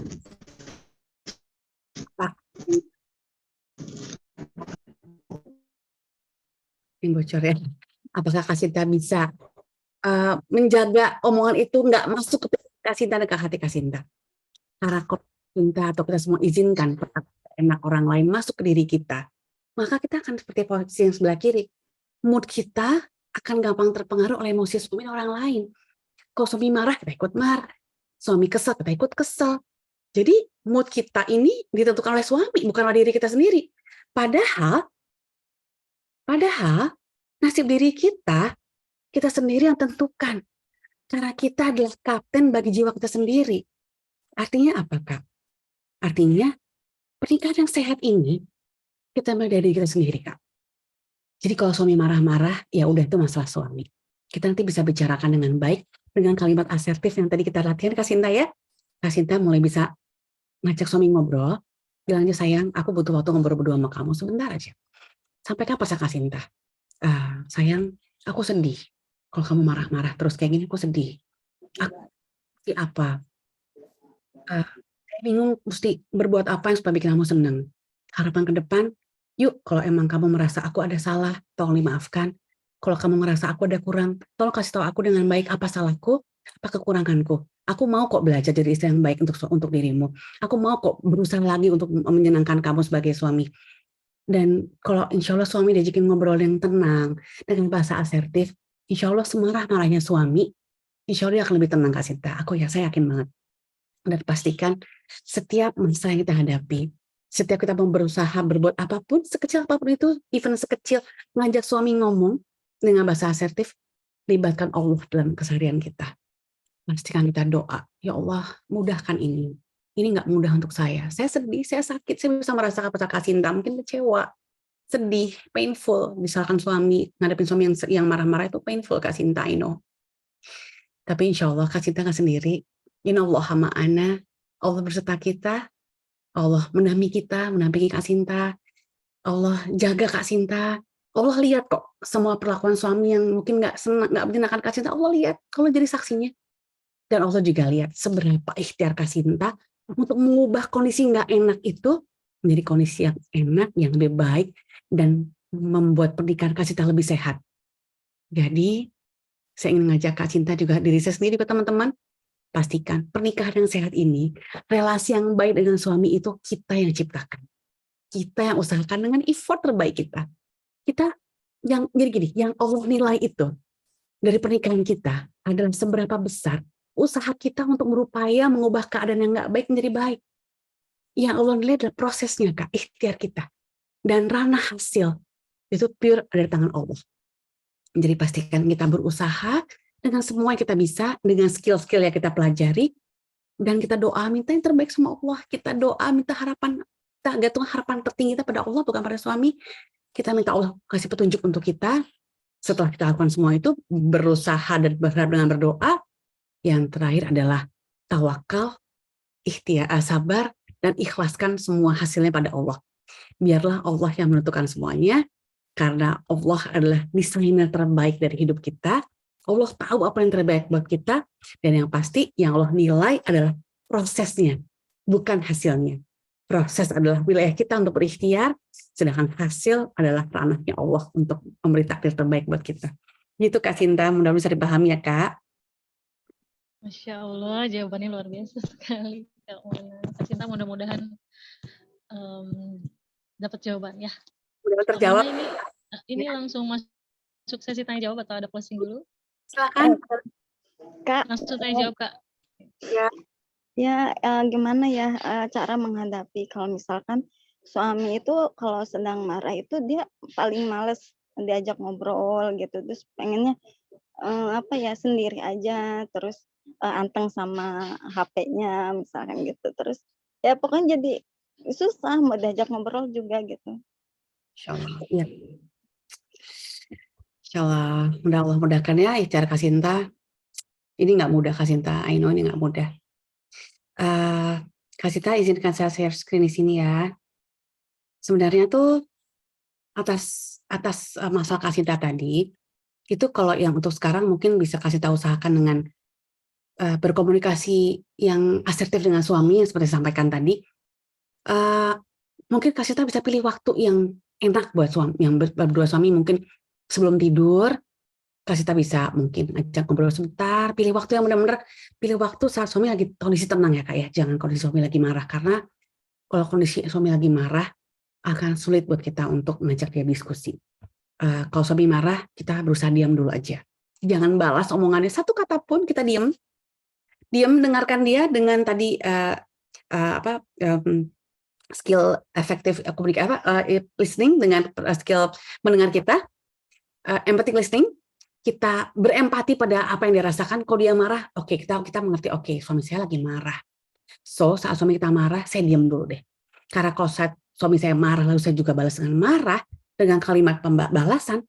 yang bocor ya. Apakah Kak Sinta bisa menjaga omongan itu nggak masuk ke Kak Sinta dan ke hati Kak Sinta? Karena Kak Sinta atau kita semua izinkan enak orang lain masuk ke diri kita, maka kita akan seperti posisi yang sebelah kiri. Mood kita akan gampang terpengaruh oleh emosi suami orang lain. Kalau suami marah, kita ikut marah. Suami kesal, kita ikut kesal. Jadi mood kita ini ditentukan oleh suami, bukan oleh diri kita sendiri. Padahal Padahal nasib diri kita sendiri yang tentukan. Karena kita adalah kapten bagi jiwa kita sendiri. Artinya apa, Kak? Artinya pernikahan yang sehat ini kita mulai dari diri kita sendiri, Kak. Jadi kalau suami marah-marah, ya udah itu masalah suami. Kita nanti bisa bicarakan dengan baik, dengan kalimat asertif yang tadi kita latihan, Kak Sinta ya. Kak Sinta mulai bisa ngajak suami ngobrol, bilang aja, sayang, aku butuh waktu ngobrol berdua sama kamu sebentar aja. Sampai kapan Kak Sinta? Sayang, aku sedih. Kalau kamu marah-marah terus kayak gini, aku sedih. Aku apa? Saya bingung mesti berbuat apa yang supaya bikin kamu senang. Harapan ke depan, yuk kalau emang kamu merasa aku ada salah, tolong dimaafkan. Kalau kamu merasa aku ada kurang, tolong kasih tahu aku dengan baik apa salahku, apa kekuranganku. Aku mau kok belajar jadi istri yang baik untuk dirimu. Aku mau kok berusaha lagi untuk menyenangkan kamu sebagai suami. Dan kalau insya Allah suami diajakin ngobrol yang tenang, dengan bahasa asertif, insya Allah semarah-marahnya suami, insya Allah dia akan lebih tenang, Kak Sinta. Saya yakin banget. Dan pastikan setiap masa yang kita hadapi, setiap kita mau berusaha berbuat apapun, sekecil apapun itu, even sekecil ngajak suami ngomong dengan bahasa asertif, libatkan Allah dalam keseharian kita. Pastikan kita doa, ya Allah mudahkan ini. Ini nggak mudah untuk saya sedih, saya sakit, saya bisa merasakan apa Kak Sinta, mungkin kecewa, sedih, painful. Misalkan suami, ngadepin suami yang marah-marah itu painful, Kak Sinta, I know. Tapi insya Allah Kak Sinta nggak sendiri. Innallaha ma'ana, Allah berserta kita, Allah mendampingi Kak Sinta, Allah jaga Kak Sinta, Allah lihat kok semua perlakuan suami yang mungkin nggak menyenangkan Kak Sinta, Allah lihat, Allah jadi saksinya. Dan Allah juga lihat seberapa ikhtiar Kak Sinta untuk mengubah kondisi nggak enak itu menjadi kondisi yang enak, yang lebih baik, dan membuat pernikahan Kak Sinta lebih sehat. Jadi, saya ingin ngajak Kak Sinta juga diri saya sendiri ke teman-teman, pastikan pernikahan yang sehat ini, relasi yang baik dengan suami itu kita yang ciptakan. Kita yang usahakan dengan effort terbaik kita. Jadi gini, yang Allah nilai itu dari pernikahan kita adalah seberapa besar usaha kita untuk berupaya mengubah keadaan yang nggak baik menjadi baik. Yang Allah nilai adalah prosesnya, Kak, ikhtiar kita. Dan ranah hasil itu pure dari tangan Allah. Jadi pastikan kita berusaha dengan semua yang kita bisa, dengan skill-skill yang kita pelajari, dan kita doa minta yang terbaik sama Allah. Kita doa minta harapan, kita gantung harapan tertinggi kita pada Allah, bukan pada suami. Kita minta Allah kasih petunjuk untuk kita. Setelah kita lakukan semua itu, berusaha dan berharap dengan berdoa. Yang terakhir adalah tawakal, ikhtiar, sabar, dan ikhlaskan semua hasilnya pada Allah. Biarlah Allah yang menentukan semuanya, karena Allah adalah desainer terbaik dari hidup kita. Allah tahu apa yang terbaik buat kita, dan yang pasti yang Allah nilai adalah prosesnya, bukan hasilnya. Proses adalah wilayah kita untuk berikhtiar, sedangkan hasil adalah ranahnya Allah untuk memberi takdir terbaik buat kita. Gitu Kak Sinta, mudah-mudahan bisa dipahami ya Kak. Masya Allah, jawabannya luar biasa sekali Kak Mona. Kak Sinta mudah-mudahan dapat jawaban ya. Mudah terjawab. Ini langsung masuk sesi tanya jawab atau ada closing dulu? Silakan. Kak. Langsung tanya jawab Kak. Ya, gimana ya cara menghadapi kalau misalkan suami itu kalau sedang marah itu dia paling males diajak ngobrol gitu, terus pengennya sendiri aja, terus anteng sama HP-nya misalkan gitu, terus ya pokoknya jadi susah mau diajak ngobrol juga gitu. Insyaallah, ya. Insyaallah, Allah mudahkan ya ikhtiar Kak Sinta. Ini nggak mudah Kak Sinta, I know ini nggak mudah. Kak Sinta izinkan saya share screen di sini ya. Sebenarnya tuh atas masalah Kak Sinta tadi, itu kalau yang untuk sekarang mungkin bisa Kak Sinta usahakan dengan berkomunikasi yang asertif dengan suami yang seperti disampaikan tadi. Mungkin Kak Sinta bisa pilih waktu yang enak buat suami, yang berdua suami mungkin sebelum tidur. Kak Sinta bisa mungkin ajak ngobrol sebentar, pilih waktu yang benar-benar, pilih waktu saat suami lagi kondisi tenang ya Kak ya, jangan kondisi suami lagi marah, karena kalau kondisi suami lagi marah akan sulit buat kita untuk mengajak dia diskusi. Kalau suami marah, kita berusaha diam dulu aja, jangan balas omongannya satu kata pun, kita diam dengarkan dia dengan tadi skill efektif listening dengan skill mendengar kita, empathic listening, kita berempati pada apa yang dia rasakan. Kalau dia marah, oke, kita mengerti, oke, suami saya lagi marah. So, saat suami kita marah, saya diam dulu deh. Karena kalau saat suami saya marah, lalu saya juga balas dengan marah, dengan kalimat pembalasan,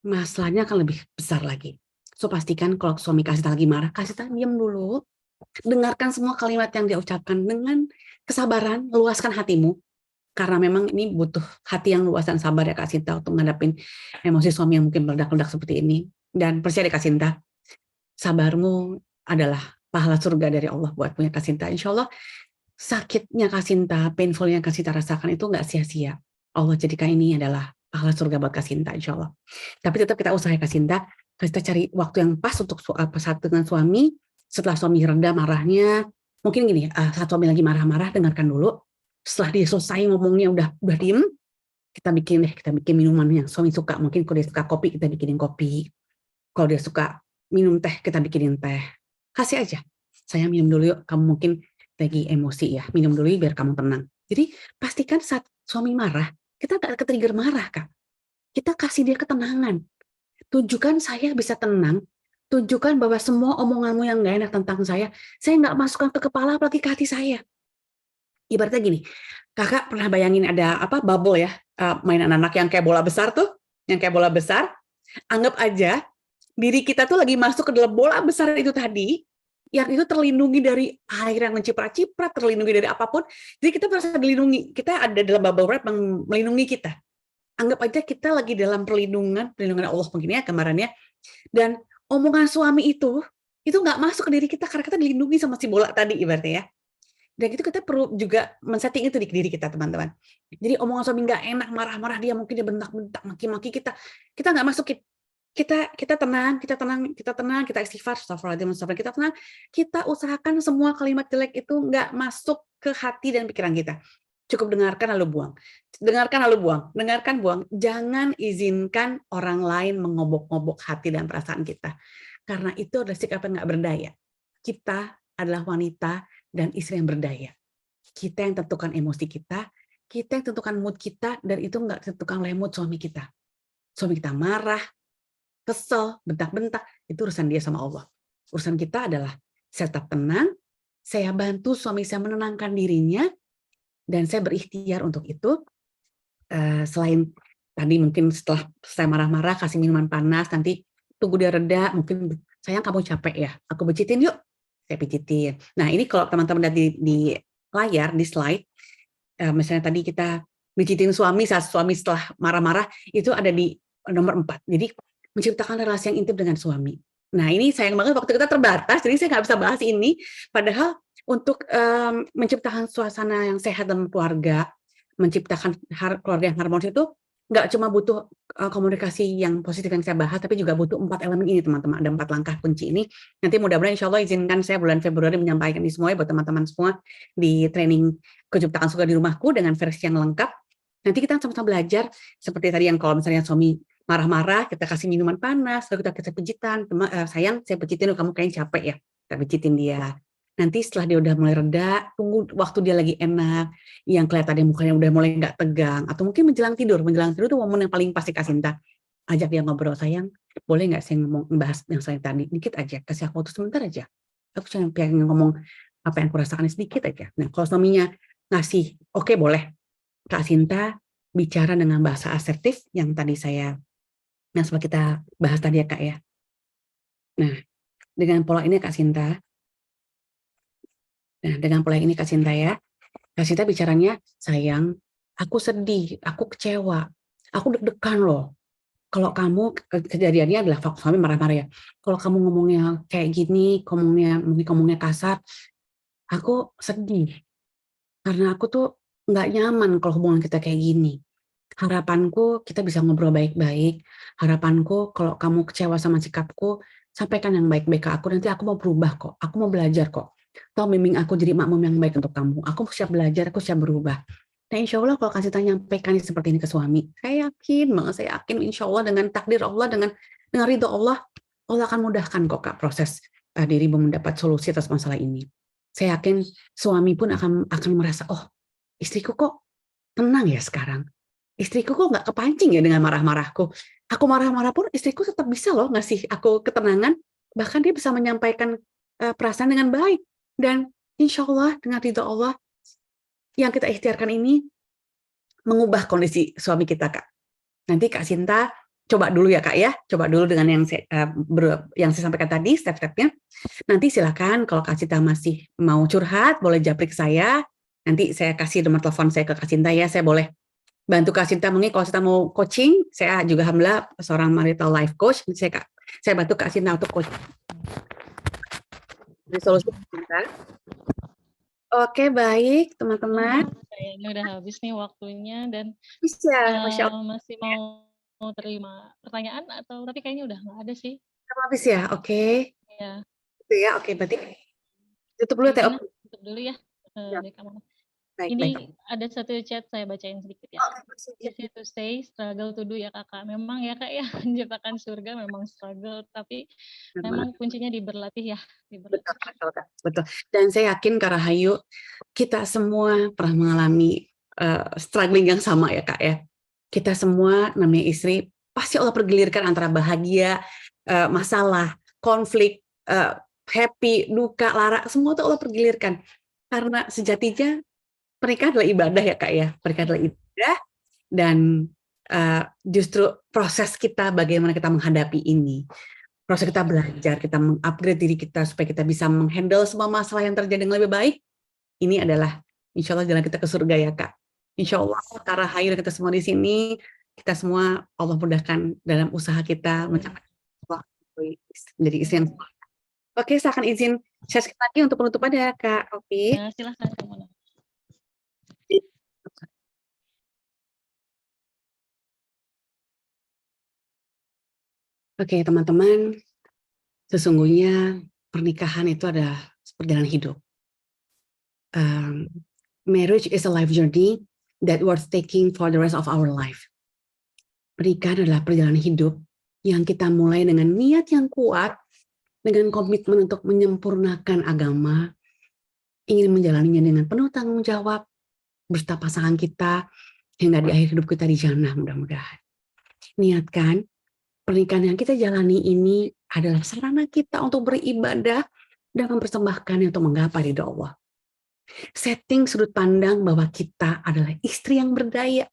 masalahnya akan lebih besar lagi. So, pastikan kalau suami kasih lagi marah, kasih diam dulu. Dengarkan semua kalimat yang dia ucapkan dengan kesabaran, luaskan hatimu. Karena memang ini butuh hati yang luas dan sabar ya Kak Sinta untuk menghadapi emosi suami yang mungkin meledak-ledak seperti ini. Dan percaya deh Kak Sinta, sabarmu adalah pahala surga dari Allah buat punya Kak Sinta. Insya Allah sakitnya Kak Sinta, painfulnya Kak Sinta rasakan itu nggak sia-sia. Allah jadikan ini adalah pahala surga buat Kak Sinta, insya Allah. Tapi tetap kita usaha Kak Sinta cari waktu yang pas untuk saat dengan suami. Setelah suami reda marahnya, mungkin gini, saat suami lagi marah-marah, dengarkan dulu. Setelah dia selesai ngomongnya udah diem, kita bikin minuman yang suami suka. Mungkin kalau dia suka kopi, kita bikinin kopi. Kalau dia suka minum teh, kita bikinin teh. Kasih aja. Saya minum dulu yuk, kamu mungkin lagi emosi ya. Minum dulu biar kamu tenang. Jadi pastikan saat suami marah, kita gak ke-trigger marah, Kak. Kita kasih dia ketenangan. Tunjukkan saya bisa tenang. Tunjukkan bahwa semua omonganmu yang gak enak tentang saya gak masukkan ke kepala, apalagi ke hati saya. Ibaratnya gini, kakak pernah bayangin ada bubble ya, mainan anak yang kayak bola besar tuh, yang kayak bola besar. Anggap aja diri kita tuh lagi masuk ke dalam bola besar itu tadi, yang itu terlindungi dari air yang menciprat-ciprat, terlindungi dari apapun. Jadi kita merasa dilindungi, kita ada dalam bubble wrap yang melindungi kita. Anggap aja kita lagi dalam perlindungan Allah begini ya gambarannya. Dan omongan suami itu nggak masuk ke diri kita karena kita dilindungi sama si bola tadi ibaratnya ya. Dan itu kita perlu juga men-setting itu di diri kita teman-teman. Jadi omongan suami nggak enak, marah-marah dia, mungkin dia bentak-bentak, maki-maki kita nggak masukin. Kita tenang, kita istighfar, astagfirullahaladzim, kita tenang, kita usahakan semua kalimat jelek itu nggak masuk ke hati dan pikiran kita. Cukup dengarkan lalu buang. Dengarkan, buang. Jangan izinkan orang lain mengobok-ngobok hati dan perasaan kita. Karena itu adalah sikap yang nggak berdaya. Kita adalah wanita dan istri yang berdaya. Kita yang tentukan emosi kita yang tentukan mood kita, dan itu nggak tentukan oleh mood suami kita. Suami kita marah, kesel, bentak-bentak, itu urusan dia sama Allah. Urusan kita adalah saya tetap tenang, saya bantu suami saya menenangkan dirinya, dan saya berikhtiar untuk itu. Selain tadi mungkin setelah saya marah-marah, kasih minuman panas, nanti tunggu dia reda, mungkin sayang kamu capek ya, aku pijitin yuk, saya pijitin. Nah ini kalau teman-teman lihat di layar, di slide, misalnya tadi kita pijitin suami, saat suami setelah marah-marah, itu ada di nomor 4. Jadi menciptakan relasi yang intim dengan suami. Nah ini sayang banget waktu kita terbatas, jadi saya nggak bisa bahas ini. Padahal untuk menciptakan suasana yang sehat dalam keluarga, menciptakan keluarga yang harmonis itu nggak cuma butuh komunikasi yang positif yang saya bahas, tapi juga butuh 4 elemen ini teman-teman. Ada 4 langkah kunci ini. Nanti mudah-mudahan insya Allah izinkan saya bulan Februari menyampaikan ini semua buat teman-teman semua di training Kejutaan Surga di Rumahku dengan versi yang lengkap. Nanti kita sama-sama belajar seperti tadi yang kalau misalnya suami marah-marah, kita kasih minuman panas, lalu kita kasih pijitan, sayang saya pijitin, kamu kayaknya capek ya, kita pijitin dia. Nanti setelah dia udah mulai reda, tunggu waktu dia lagi enak, yang kelihatannya mukanya udah mulai nggak tegang, atau mungkin menjelang tidur itu momen yang paling pasti Kak Sinta. Ajak dia ngobrol, sayang, boleh nggak saya bahas yang saya tadi, dikit aja, kasih aku waktu sebentar aja. Aku cuma pengen ngomong apa yang aku rasakan sedikit aja. Nah kalau suaminya ngasih, oke, boleh. Kak Sinta bicara dengan bahasa asertif yang tadi yang setelah kita bahas tadi ya Kak ya. Nah, dengan pola ini Kak Sinta. Nah, dengan pola ini Kak Sinta ya. Kak Sinta bicaranya, sayang, aku sedih, aku kecewa, aku deg-degan loh. Kalau kamu, kejadiannya adalah suami marah-marah ya. Kalau kamu ngomongnya kayak gini, ngomongnya kasar, aku sedih. Karena aku tuh nggak nyaman kalau hubungan kita kayak gini. Harapanku kita bisa ngobrol baik-baik. Harapanku kalau kamu kecewa sama sikapku, sampaikan yang baik-baik ke aku. Nanti aku mau berubah kok. Aku mau belajar kok. Tolong bimbing aku jadi makmum yang baik untuk kamu. Aku siap belajar, aku siap berubah. Nah insya Allah kalau kasih tanya nyampaikan seperti ini ke suami, saya yakin insya Allah dengan takdir Allah, dengan ridho Allah akan mudahkan kok Kak proses dirimu mendapat solusi atas masalah ini. Saya yakin suami pun akan merasa, oh istriku kok tenang ya sekarang. Istriku kok nggak kepancing ya dengan marah-marahku. Aku marah-marah pun istriku tetap bisa loh ngasih aku ketenangan. Bahkan dia bisa menyampaikan perasaan dengan baik. Dan insya Allah dengan ridho Allah yang kita ikhtiarkan ini mengubah kondisi suami kita, Kak. Nanti Kak Sinta coba dulu ya Kak ya. Coba dulu dengan yang saya sampaikan tadi, step-stepnya. Nanti silakan kalau Kak Sinta masih mau curhat, boleh japri ke saya. Nanti saya kasih nomor telepon saya ke Kak Sinta ya. Saya boleh bantu Kak Sinta, mungkin kalau Sinta mau coaching, saya juga alhamdulillah seorang marital life coach. Saya bantu Kak Sinta untuk coaching. Solusi Kak Sinta. Oke, baik teman-teman. Kayaknya udah habis nih waktunya dan Bisa, Masya Allah. masih mau terima pertanyaan atau tapi kayaknya udah nggak ada sih. Habis ya, oke. Ya, Itu ya, oke. Berarti tutup dulu ya. mungkin tutup dulu ya. Ya. Dari kamu. Baik, Ini baik. ada satu chat saya bacain sedikit ya. Easy to say, struggle to do ya kakak. Memang ya kak ya, menciptakan surga memang struggle, tapi memang kuncinya diberlatih ya. Betul, betul, Kak. Betul. Dan saya yakin Kak Rahayu, kita semua pernah mengalami struggling yang sama ya Kak ya. Kita semua namanya istri, pasti Allah pergelirkan antara bahagia, masalah, konflik, happy, duka, lara, semua itu Allah pergelirkan. Karena sejatinya pernikahan adalah ibadah ya Kak ya. Pernikahan adalah ibadah dan justru proses kita bagaimana kita menghadapi ini. Proses kita belajar, kita mengupgrade diri kita supaya kita bisa menghandle semua masalah yang terjadi dengan lebih baik. Ini adalah insya Allah jalan kita ke surga ya Kak. Insya Allah Kak Rahayu dan kita semua di sini, kita semua Allah mudahkan dalam usaha kita mencapai menjadi istri yang soleh. Oke, saya akan izin share sekali lagi untuk penutupan ya Kak Rofi. Ya, silahkan Mona. Oke teman-teman, sesungguhnya pernikahan itu adalah perjalanan hidup. Marriage is a life journey that worth taking for the rest of our life. Pernikahan adalah perjalanan hidup yang kita mulai dengan niat yang kuat, dengan komitmen untuk menyempurnakan agama, ingin menjalaninya dengan penuh tanggung jawab beserta pasangan kita hingga di akhir hidup kita di jannah mudah-mudahan. Niatkan pernikahan yang kita jalani ini adalah sarana kita untuk beribadah dan mempersembahkannya untuk menggapai ridha Allah. Setting sudut pandang bahwa kita adalah istri yang berdaya,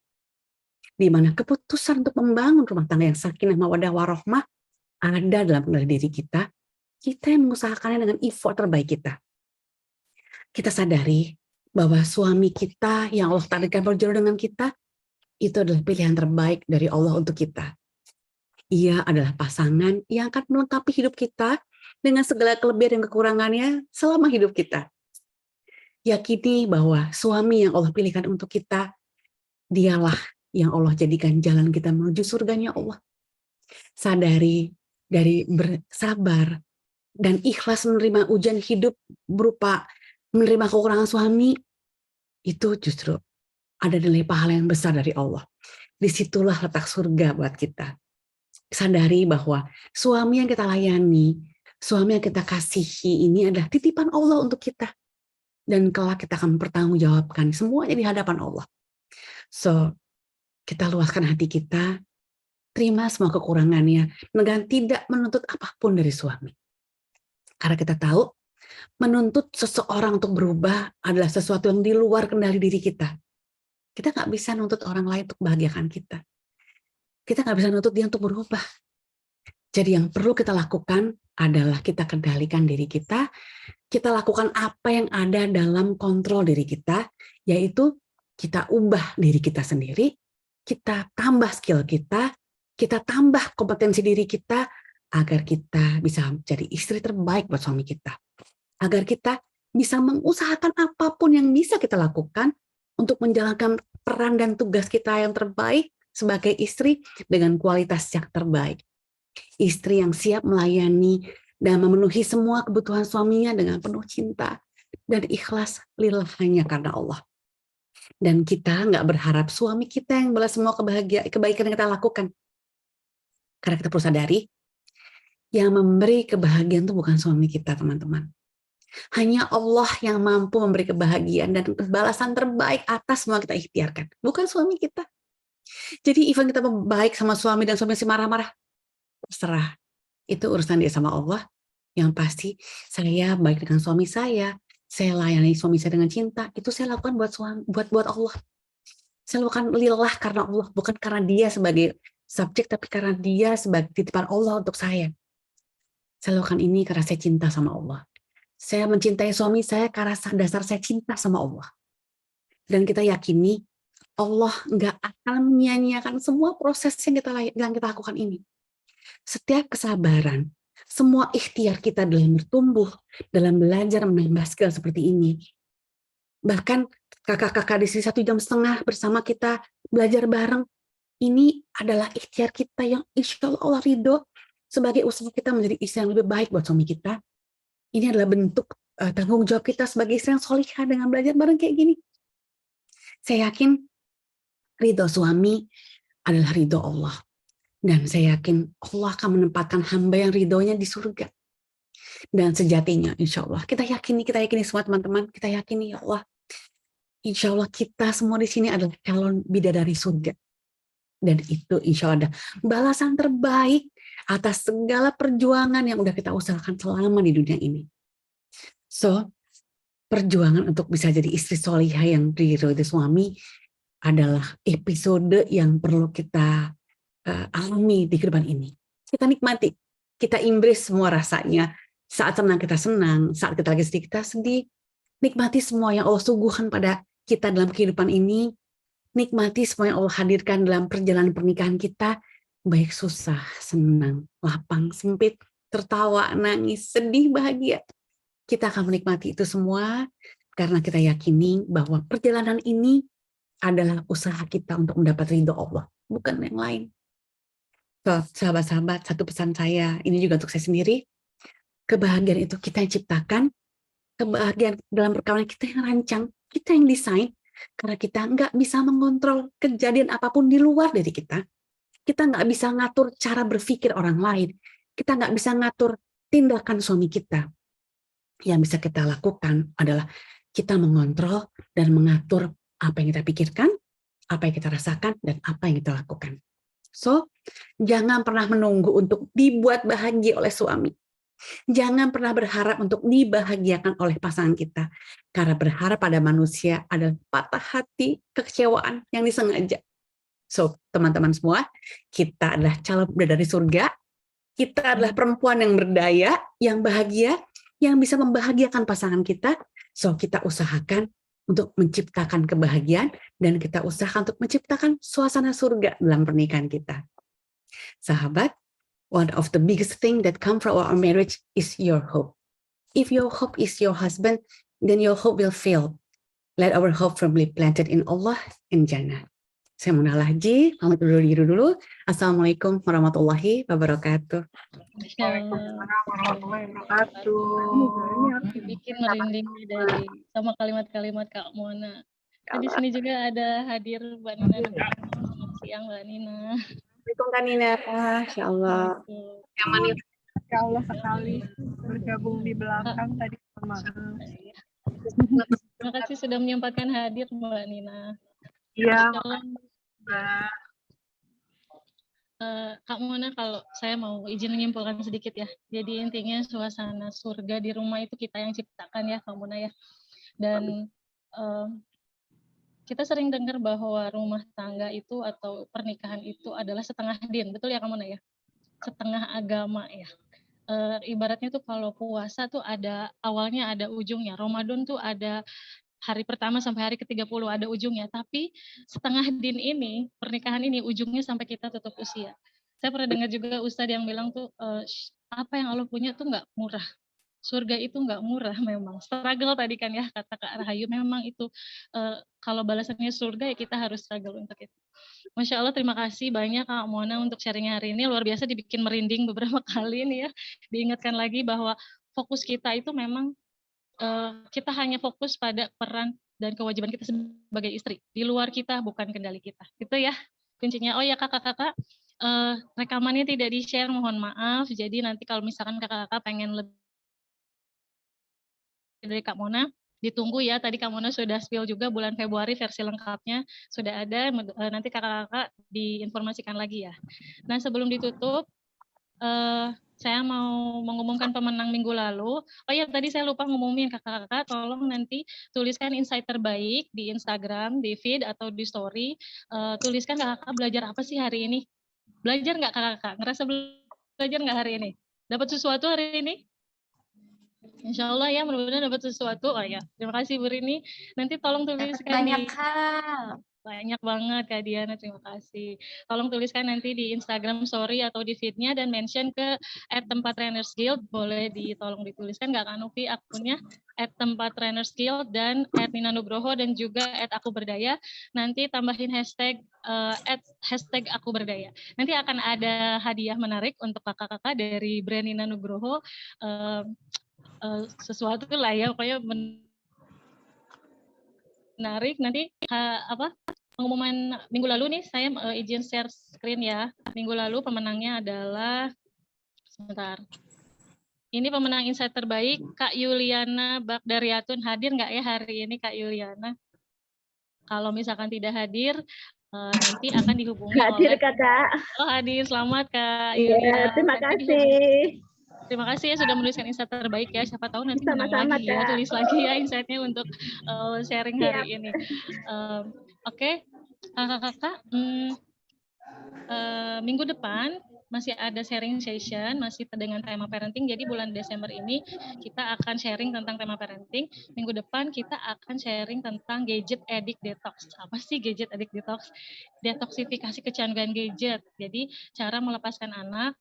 di mana keputusan untuk membangun rumah tangga yang sakinah mawaddah warahmah ada dalam diri kita. Kita yang mengusahakannya dengan effort terbaik kita. Kita sadari bahwa suami kita yang Allah takdirkan berjodoh dengan kita itu adalah pilihan terbaik dari Allah untuk kita. Ia adalah pasangan yang akan melengkapi hidup kita dengan segala kelebihan dan kekurangannya selama hidup kita. Yakini bahwa suami yang Allah pilihkan untuk kita, dialah yang Allah jadikan jalan kita menuju surganya Allah. Sadari dari bersabar dan ikhlas menerima ujian hidup berupa menerima kekurangan suami, itu justru ada nilai pahala yang besar dari Allah. Disitulah letak surga buat kita. Sadari bahwa suami yang kita layani, suami yang kita kasihi ini adalah titipan Allah untuk kita. Dan kelak kita akan mempertanggungjawabkan semuanya di hadapan Allah. So, kita luaskan hati kita, terima semua kekurangannya, dan tidak menuntut apapun dari suami. Karena kita tahu, menuntut seseorang untuk berubah adalah sesuatu yang di luar kendali diri kita. Kita nggak bisa nuntut orang lain untuk membahagiakan kita. Kita nggak bisa nuntut dia untuk berubah. Jadi yang perlu kita lakukan adalah kita kendalikan diri kita. Kita lakukan apa yang ada dalam kontrol diri kita, yaitu kita ubah diri kita sendiri, kita tambah skill kita tambah kompetensi diri kita, agar kita bisa menjadi istri terbaik buat suami kita. Agar kita bisa mengusahakan apapun yang bisa kita lakukan untuk menjalankan peran dan tugas kita yang terbaik sebagai istri dengan kualitas yang terbaik. Istri yang siap melayani dan memenuhi semua kebutuhan suaminya dengan penuh cinta dan ikhlas lillah hanya karena Allah. Dan kita nggak berharap suami kita yang balas semua kebaikan yang kita lakukan. Karena kita perlu sadari, yang memberi kebahagiaan itu bukan suami kita, teman-teman. Hanya Allah yang mampu memberi kebahagiaan dan balasan terbaik atas semua kita ikhtiarkan, bukan suami kita. Jadi even kita baik sama suami dan suami masih marah-marah, terserah. Itu urusan dia sama Allah. Yang pasti saya baik dengan suami saya layani suami saya dengan cinta, itu saya lakukan buat Allah. Saya lakukan lillah karena Allah, bukan karena dia sebagai subjek, tapi karena dia sebagai titipan Allah untuk saya. Saya lakukan ini karena saya cinta sama Allah. Saya mencintai suami saya karena dasar saya cinta sama Allah. Dan kita yakini Allah nggak akan menyia-nyiakan semua proses yang kita lakukan ini. Setiap kesabaran, semua ikhtiar kita dalam bertumbuh, dalam belajar menambah skill seperti ini. Bahkan kakak-kakak di sini 1,5 jam bersama kita belajar bareng. Ini adalah ikhtiar kita yang insya Allah ridho sebagai usaha kita menjadi istri yang lebih baik buat suami kita. Ini adalah bentuk tanggung jawab kita sebagai istri yang solihah dengan belajar bareng kayak gini. Saya yakin ridho suami adalah ridho Allah. Dan saya yakin Allah akan menempatkan hamba yang ridhonya di surga. Dan sejatinya insya Allah, kita yakini semua teman-teman, kita yakini ya Allah, insya Allah kita semua di sini adalah calon bidadari surga. Dan itu insya Allah ada balasan terbaik atas segala perjuangan yang udah kita usahakan selama di dunia ini. So, perjuangan untuk bisa jadi istri solihah yang diridhoi suami adalah episode yang perlu kita alami di kehidupan ini. Kita nikmati, kita embrace semua rasanya. Saat senang kita senang, saat kita lagi sedih kita sedih. Nikmati semua yang Allah suguhkan pada kita dalam kehidupan ini. Nikmati semua yang Allah hadirkan dalam perjalanan pernikahan kita, baik susah, senang, lapang, sempit, tertawa, nangis, sedih, bahagia. Kita akan menikmati itu semua karena kita yakini bahwa perjalanan ini adalah usaha kita untuk mendapat ridho Allah, bukan yang lain. So, sahabat-sahabat, satu pesan saya, ini juga untuk saya sendiri, kebahagiaan itu kita yang ciptakan, kebahagiaan dalam perkawinan kita yang rancang, kita yang desain, karena kita nggak bisa mengontrol kejadian apapun di luar dari kita. Kita nggak bisa ngatur cara berpikir orang lain, kita nggak bisa ngatur tindakan suami kita. Yang bisa kita lakukan adalah kita mengontrol dan mengatur apa yang kita pikirkan, apa yang kita rasakan, dan apa yang kita lakukan. So, jangan pernah menunggu untuk dibuat bahagia oleh suami. Jangan pernah berharap untuk dibahagiakan oleh pasangan kita. Karena berharap pada manusia adalah patah hati, kekecewaan yang disengaja. So, teman-teman semua, kita adalah calon bidadari surga. Kita adalah perempuan yang berdaya, yang bahagia, yang bisa membahagiakan pasangan kita. So, kita usahakan untuk menciptakan kebahagiaan dan kita usahakan untuk menciptakan suasana surga dalam pernikahan kita. Sahabat, one of the biggest thing that come from our marriage is your hope. If your hope is your husband, then your hope will fail. Let our hope firmly planted in Allah in Jannah. Saya Mona Lahji, pamit diri dulu. Assalamualaikum warahmatullahi wabarakatuh. Waalaikumsalam warahmatullahi wabarakatuh. Bikin merinding dari sama kalimat-kalimat Kak Mona. Di sini juga ada hadir Mbak Nina. Selamat siang Mbak Nina. Assalamualaikum Kak Nina. Insya Allah. Ya Allah sekali bergabung di belakang tadi. Maaf. Terima kasih sudah menyempatkan hadir Mbak Nina. Iya. Kak Mona, kalau saya mau izin menyimpulkan sedikit ya. Jadi intinya suasana surga di rumah itu kita yang ciptakan ya Kak Mona ya. Dan kita sering dengar bahwa rumah tangga itu atau pernikahan itu adalah setengah din. Betul ya Kak Mona ya? Setengah agama ya. Ibaratnya tuh kalau puasa tuh ada awalnya ada ujungnya. Ramadan tuh ada hari pertama sampai hari ke-30 ada ujungnya, tapi setengah din ini, pernikahan ini ujungnya sampai kita tutup usia. Saya pernah dengar juga Ustadz yang bilang tuh, apa yang Allah punya tuh nggak murah. Surga itu nggak murah memang. Struggle tadi kan ya, kata Kak Rahayu, memang itu kalau balasannya surga ya kita harus struggle untuk itu. Masya Allah, terima kasih banyak Kak Mona untuk sharingnya hari ini. Luar biasa dibikin merinding beberapa kali nih ya. Diingatkan lagi bahwa fokus kita itu memang kita hanya fokus pada peran dan kewajiban kita sebagai istri. Di luar kita bukan kendali kita. Itu ya kuncinya. Oh ya kakak-kakak, rekamannya tidak di-share, mohon maaf. Jadi nanti kalau misalkan kakak-kakak pengen lebih dari Kak Mona. Ditunggu ya, tadi Kak Mona sudah spill juga bulan Februari versi lengkapnya sudah ada, nanti kakak-kakak diinformasikan lagi ya. Nah sebelum ditutup, saya mau mengumumkan pemenang minggu lalu. Oh ya, tadi saya lupa ngumumin kakak-kakak, tolong nanti tuliskan insight terbaik di Instagram, di feed atau di story. Tuliskan kakak-kakak belajar apa sih hari ini? Belajar nggak kakak-kakak? Ngerasa belajar nggak hari ini? Dapat sesuatu hari ini? Insya Allah ya, mudah-mudahan dapat sesuatu. Oh ya, terima kasih Bu Rini. Nanti tolong tuliskan Banyak di hal. banyak banget Kak Diana, terima kasih. Tolong tuliskan nanti di Instagram story atau di feed-nya dan mention ke @tempattrainersguild. Boleh ditolong dituliskan nggak Kak Novi akunnya @tempattrainersguild dan @ninanugroho dan juga @akuberdaya. Nanti tambahin hashtag #akuberdaya. Nanti akan ada hadiah menarik untuk kakak-kakak dari brand Nina Nugroho. Sesuatu lah ya, pokoknya menarik. Nanti pengumuman minggu lalu nih, saya izin share screen ya. Minggu lalu pemenangnya adalah, sebentar. Ini pemenang insight terbaik, Kak Yuliana Bagdariatun. Hadir nggak ya hari ini Kak Yuliana? Kalau misalkan tidak hadir, nanti akan dihubungi Hadir oleh... Kakak. Oh hadir, selamat Kak Iya, Yuliana. terima Nanti kasih. Terima kasih ya sudah menuliskan insight terbaik ya. Siapa tahu nanti menang Sama-sama, lagi ya. Kak. Tulis lagi ya insight-nya untuk sharing hari ini. Oke. Kakak-kakak, minggu depan masih ada sharing session, masih dengan tema parenting. Jadi bulan Desember ini kita akan sharing tentang tema parenting. Minggu depan kita akan sharing tentang gadget addict detox. Apa sih gadget addict detox? Detoksifikasi kecanduan gadget. Jadi cara melepaskan anak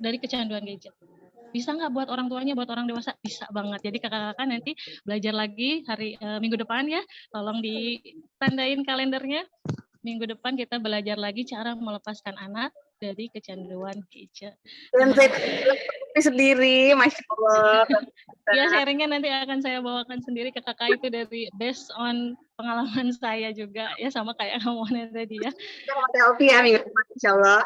dari kecanduan gadget. Bisa nggak buat orang tuanya, buat orang dewasa? Bisa banget. Jadi kakak-kakak nanti belajar lagi minggu depan ya. Tolong ditandain kalendernya. Minggu depan kita belajar lagi cara melepaskan anak dari kecanduan gadget. Dan saya sendiri, Masya Allah. Ya, sharingnya nanti akan saya bawakan sendiri ke kakak itu dari based on pengalaman saya juga ya, sama kayak kamu tadi ya. Selfie ya minggu depan, Insya Allah.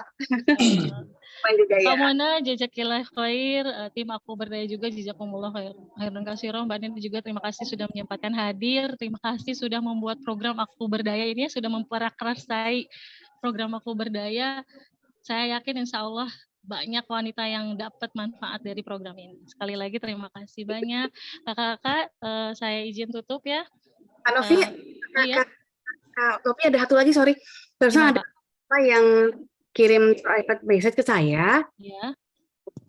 Kak Mona, jazakallah khair, tim Aku Berdaya juga jazakumullah khairan katsira. Mbak Nini juga terima kasih sudah menyempatkan hadir, terima kasih sudah membuat program Aku Berdaya ini, sudah memperakarsai program Aku Berdaya. Saya yakin insya Allah banyak wanita yang dapat manfaat dari program ini. Sekali lagi terima kasih banyak. Kakak-kakak, saya izin tutup ya. Kak Novi, iya. Kak Novi ada satu lagi, sorry. Terusnya ada apa yang kirim private message ke saya, ya.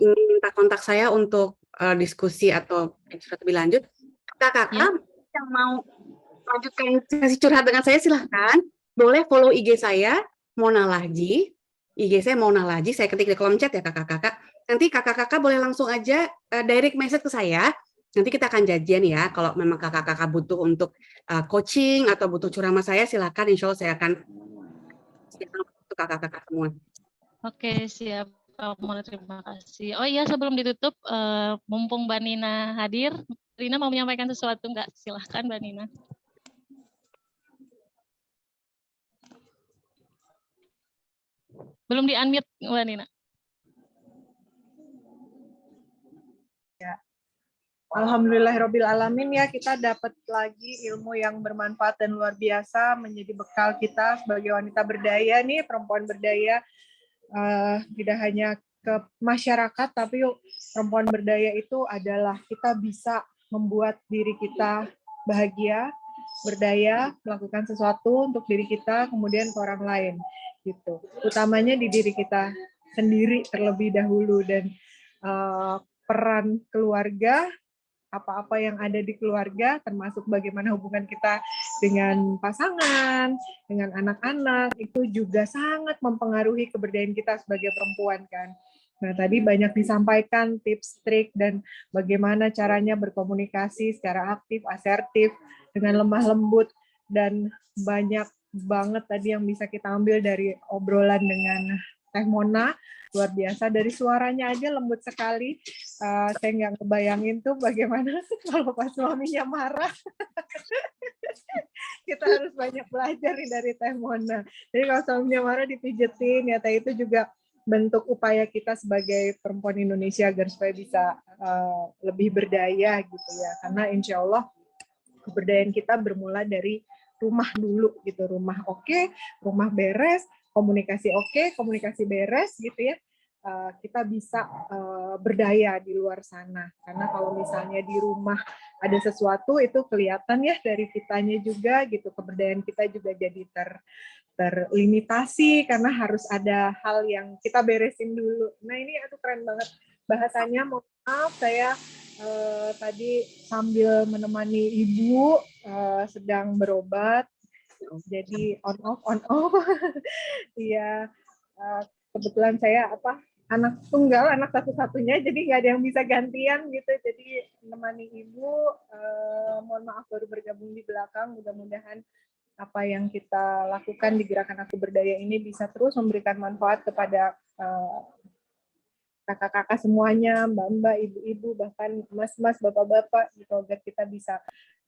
Ingin minta kontak saya untuk diskusi atau lebih lanjut. Kakak-kakak yang mau lanjutkan sesi curhat dengan saya silahkan, boleh follow IG saya, Mona Lahji. IG saya Mona Lahji, saya ketik di kolom chat ya kakak-kakak. Nanti kakak-kakak boleh langsung aja direct message ke saya. Nanti kita akan janjian ya, kalau memang kakak-kakak butuh untuk coaching atau butuh curhat sama saya, silahkan, insya Allah saya akan untuk kakak-kakak semua. Oke, siap. Terima kasih. Oh iya, sebelum ditutup, mumpung Mbak Nina hadir, Rina mau menyampaikan sesuatu nggak? Silahkan Mbak Nina. Belum di-unmute Mbak Nina. Ya. Alhamdulillahirabbil alamin ya, kita dapat lagi ilmu yang bermanfaat dan luar biasa menjadi bekal kita sebagai wanita berdaya nih, perempuan berdaya. Tidak hanya ke masyarakat, tapi perempuan berdaya itu adalah kita bisa membuat diri kita bahagia, berdaya, melakukan sesuatu untuk diri kita, kemudian ke orang lain, gitu. Utamanya di diri kita sendiri terlebih dahulu, dan peran keluarga, apa-apa yang ada di keluarga, termasuk bagaimana hubungan kita dengan pasangan, dengan anak-anak, itu juga sangat mempengaruhi keberdayaan kita sebagai perempuan kan. Nah, tadi banyak disampaikan tips, trik, dan bagaimana caranya berkomunikasi secara aktif, asertif, dengan lemah lembut, dan banyak banget tadi yang bisa kita ambil dari obrolan dengan Teh Mona. Luar biasa, dari suaranya aja lembut sekali. Saya nggak ngebayangin tuh bagaimana kalau pas suaminya marah. Kita harus banyak belajar nih dari Teh Mona. Jadi kalau suaminya marah dipijetin, ya Teh itu juga bentuk upaya kita sebagai perempuan Indonesia agar supaya bisa lebih berdaya gitu ya. Karena insya Allah keberdayaan kita bermula dari rumah dulu gitu. Rumah oke, rumah beres, komunikasi oke, komunikasi beres gitu ya. Kita bisa berdaya di luar sana. Karena kalau misalnya di rumah ada sesuatu itu kelihatan ya dari kitanya juga gitu. Keberdayaan kita juga jadi terlimitasi karena harus ada hal yang kita beresin dulu. Nah ini aduh keren banget bahasanya. Mohon maaf saya tadi sambil menemani ibu sedang berobat, jadi on off. Iya, kebetulan saya anak tunggal, anak satu-satunya, jadi nggak ada yang bisa gantian gitu. Jadi menemani ibu, mohon maaf baru bergabung di belakang. Mudah-mudahan apa yang kita lakukan di Gerakan Aku Berdaya ini bisa terus memberikan manfaat kepada kakak-kakak semuanya, mbak-mbak, ibu-ibu, bahkan mas-mas, bapak-bapak, gitu, agar kita bisa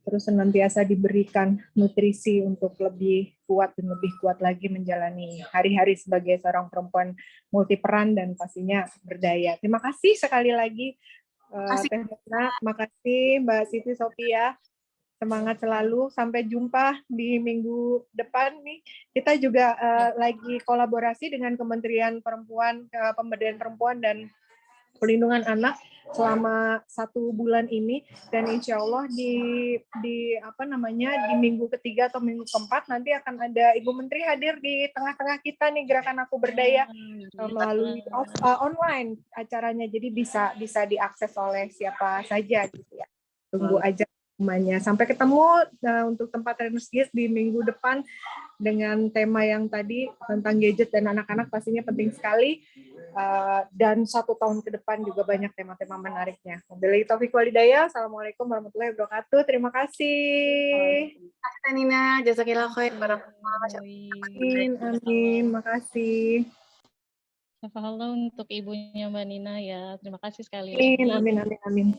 terus senantiasa diberikan nutrisi untuk lebih kuat dan lebih kuat lagi menjalani hari-hari sebagai seorang perempuan multiperan dan pastinya berdaya. Terima kasih sekali lagi, Teh Mona, makasih Mbak Siti Sophia. Semangat selalu, sampai jumpa di minggu depan nih. Kita juga lagi kolaborasi dengan Kementerian Perempuan, Pemberdayaan Perempuan dan Perlindungan Anak selama 1 bulan ini, dan insya Allah di minggu ketiga atau minggu keempat nanti akan ada Ibu Menteri hadir di tengah-tengah kita nih Gerakan Aku Berdaya melalui online acaranya, jadi bisa diakses oleh siapa saja gitu ya. Tunggu aja semuanya. Sampai ketemu untuk tempat Renus di minggu depan dengan tema yang tadi tentang gadget dan anak-anak, pastinya penting sekali. Dan 1 tahun ke depan juga banyak tema-tema menariknya. Wabillahi taufiq walhidayah. Assalamualaikum warahmatullahi wabarakatuh. Terima kasih. Terima Nina, jazakillah khair. Amin. Makasih. Syafa'allah untuk ibunya Mbak Nina ya. Terima kasih sekali Amin. lagi. Amin.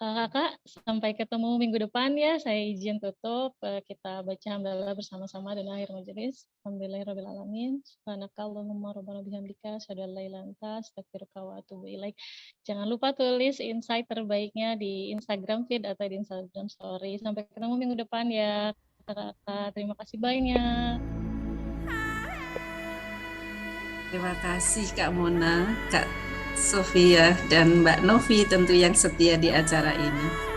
Kakak, sampai ketemu minggu depan ya. Saya izin tutup. Kita baca hamdalah bersama-sama dan akhir majelis. Alhamdulillahirrahmanirrahim. Subhanakallahumma rabbana bihamdika asyhadu an la ilaha illa anta astaghfiruka wa atubu ilaik. Jangan lupa tulis insight terbaiknya di Instagram feed atau di Instagram story. Sampai ketemu minggu depan ya. Kakak, terima kasih banyak. Terima kasih Kak Mona, Kak Sofia, dan Mbak Novi tentu yang setia di acara ini.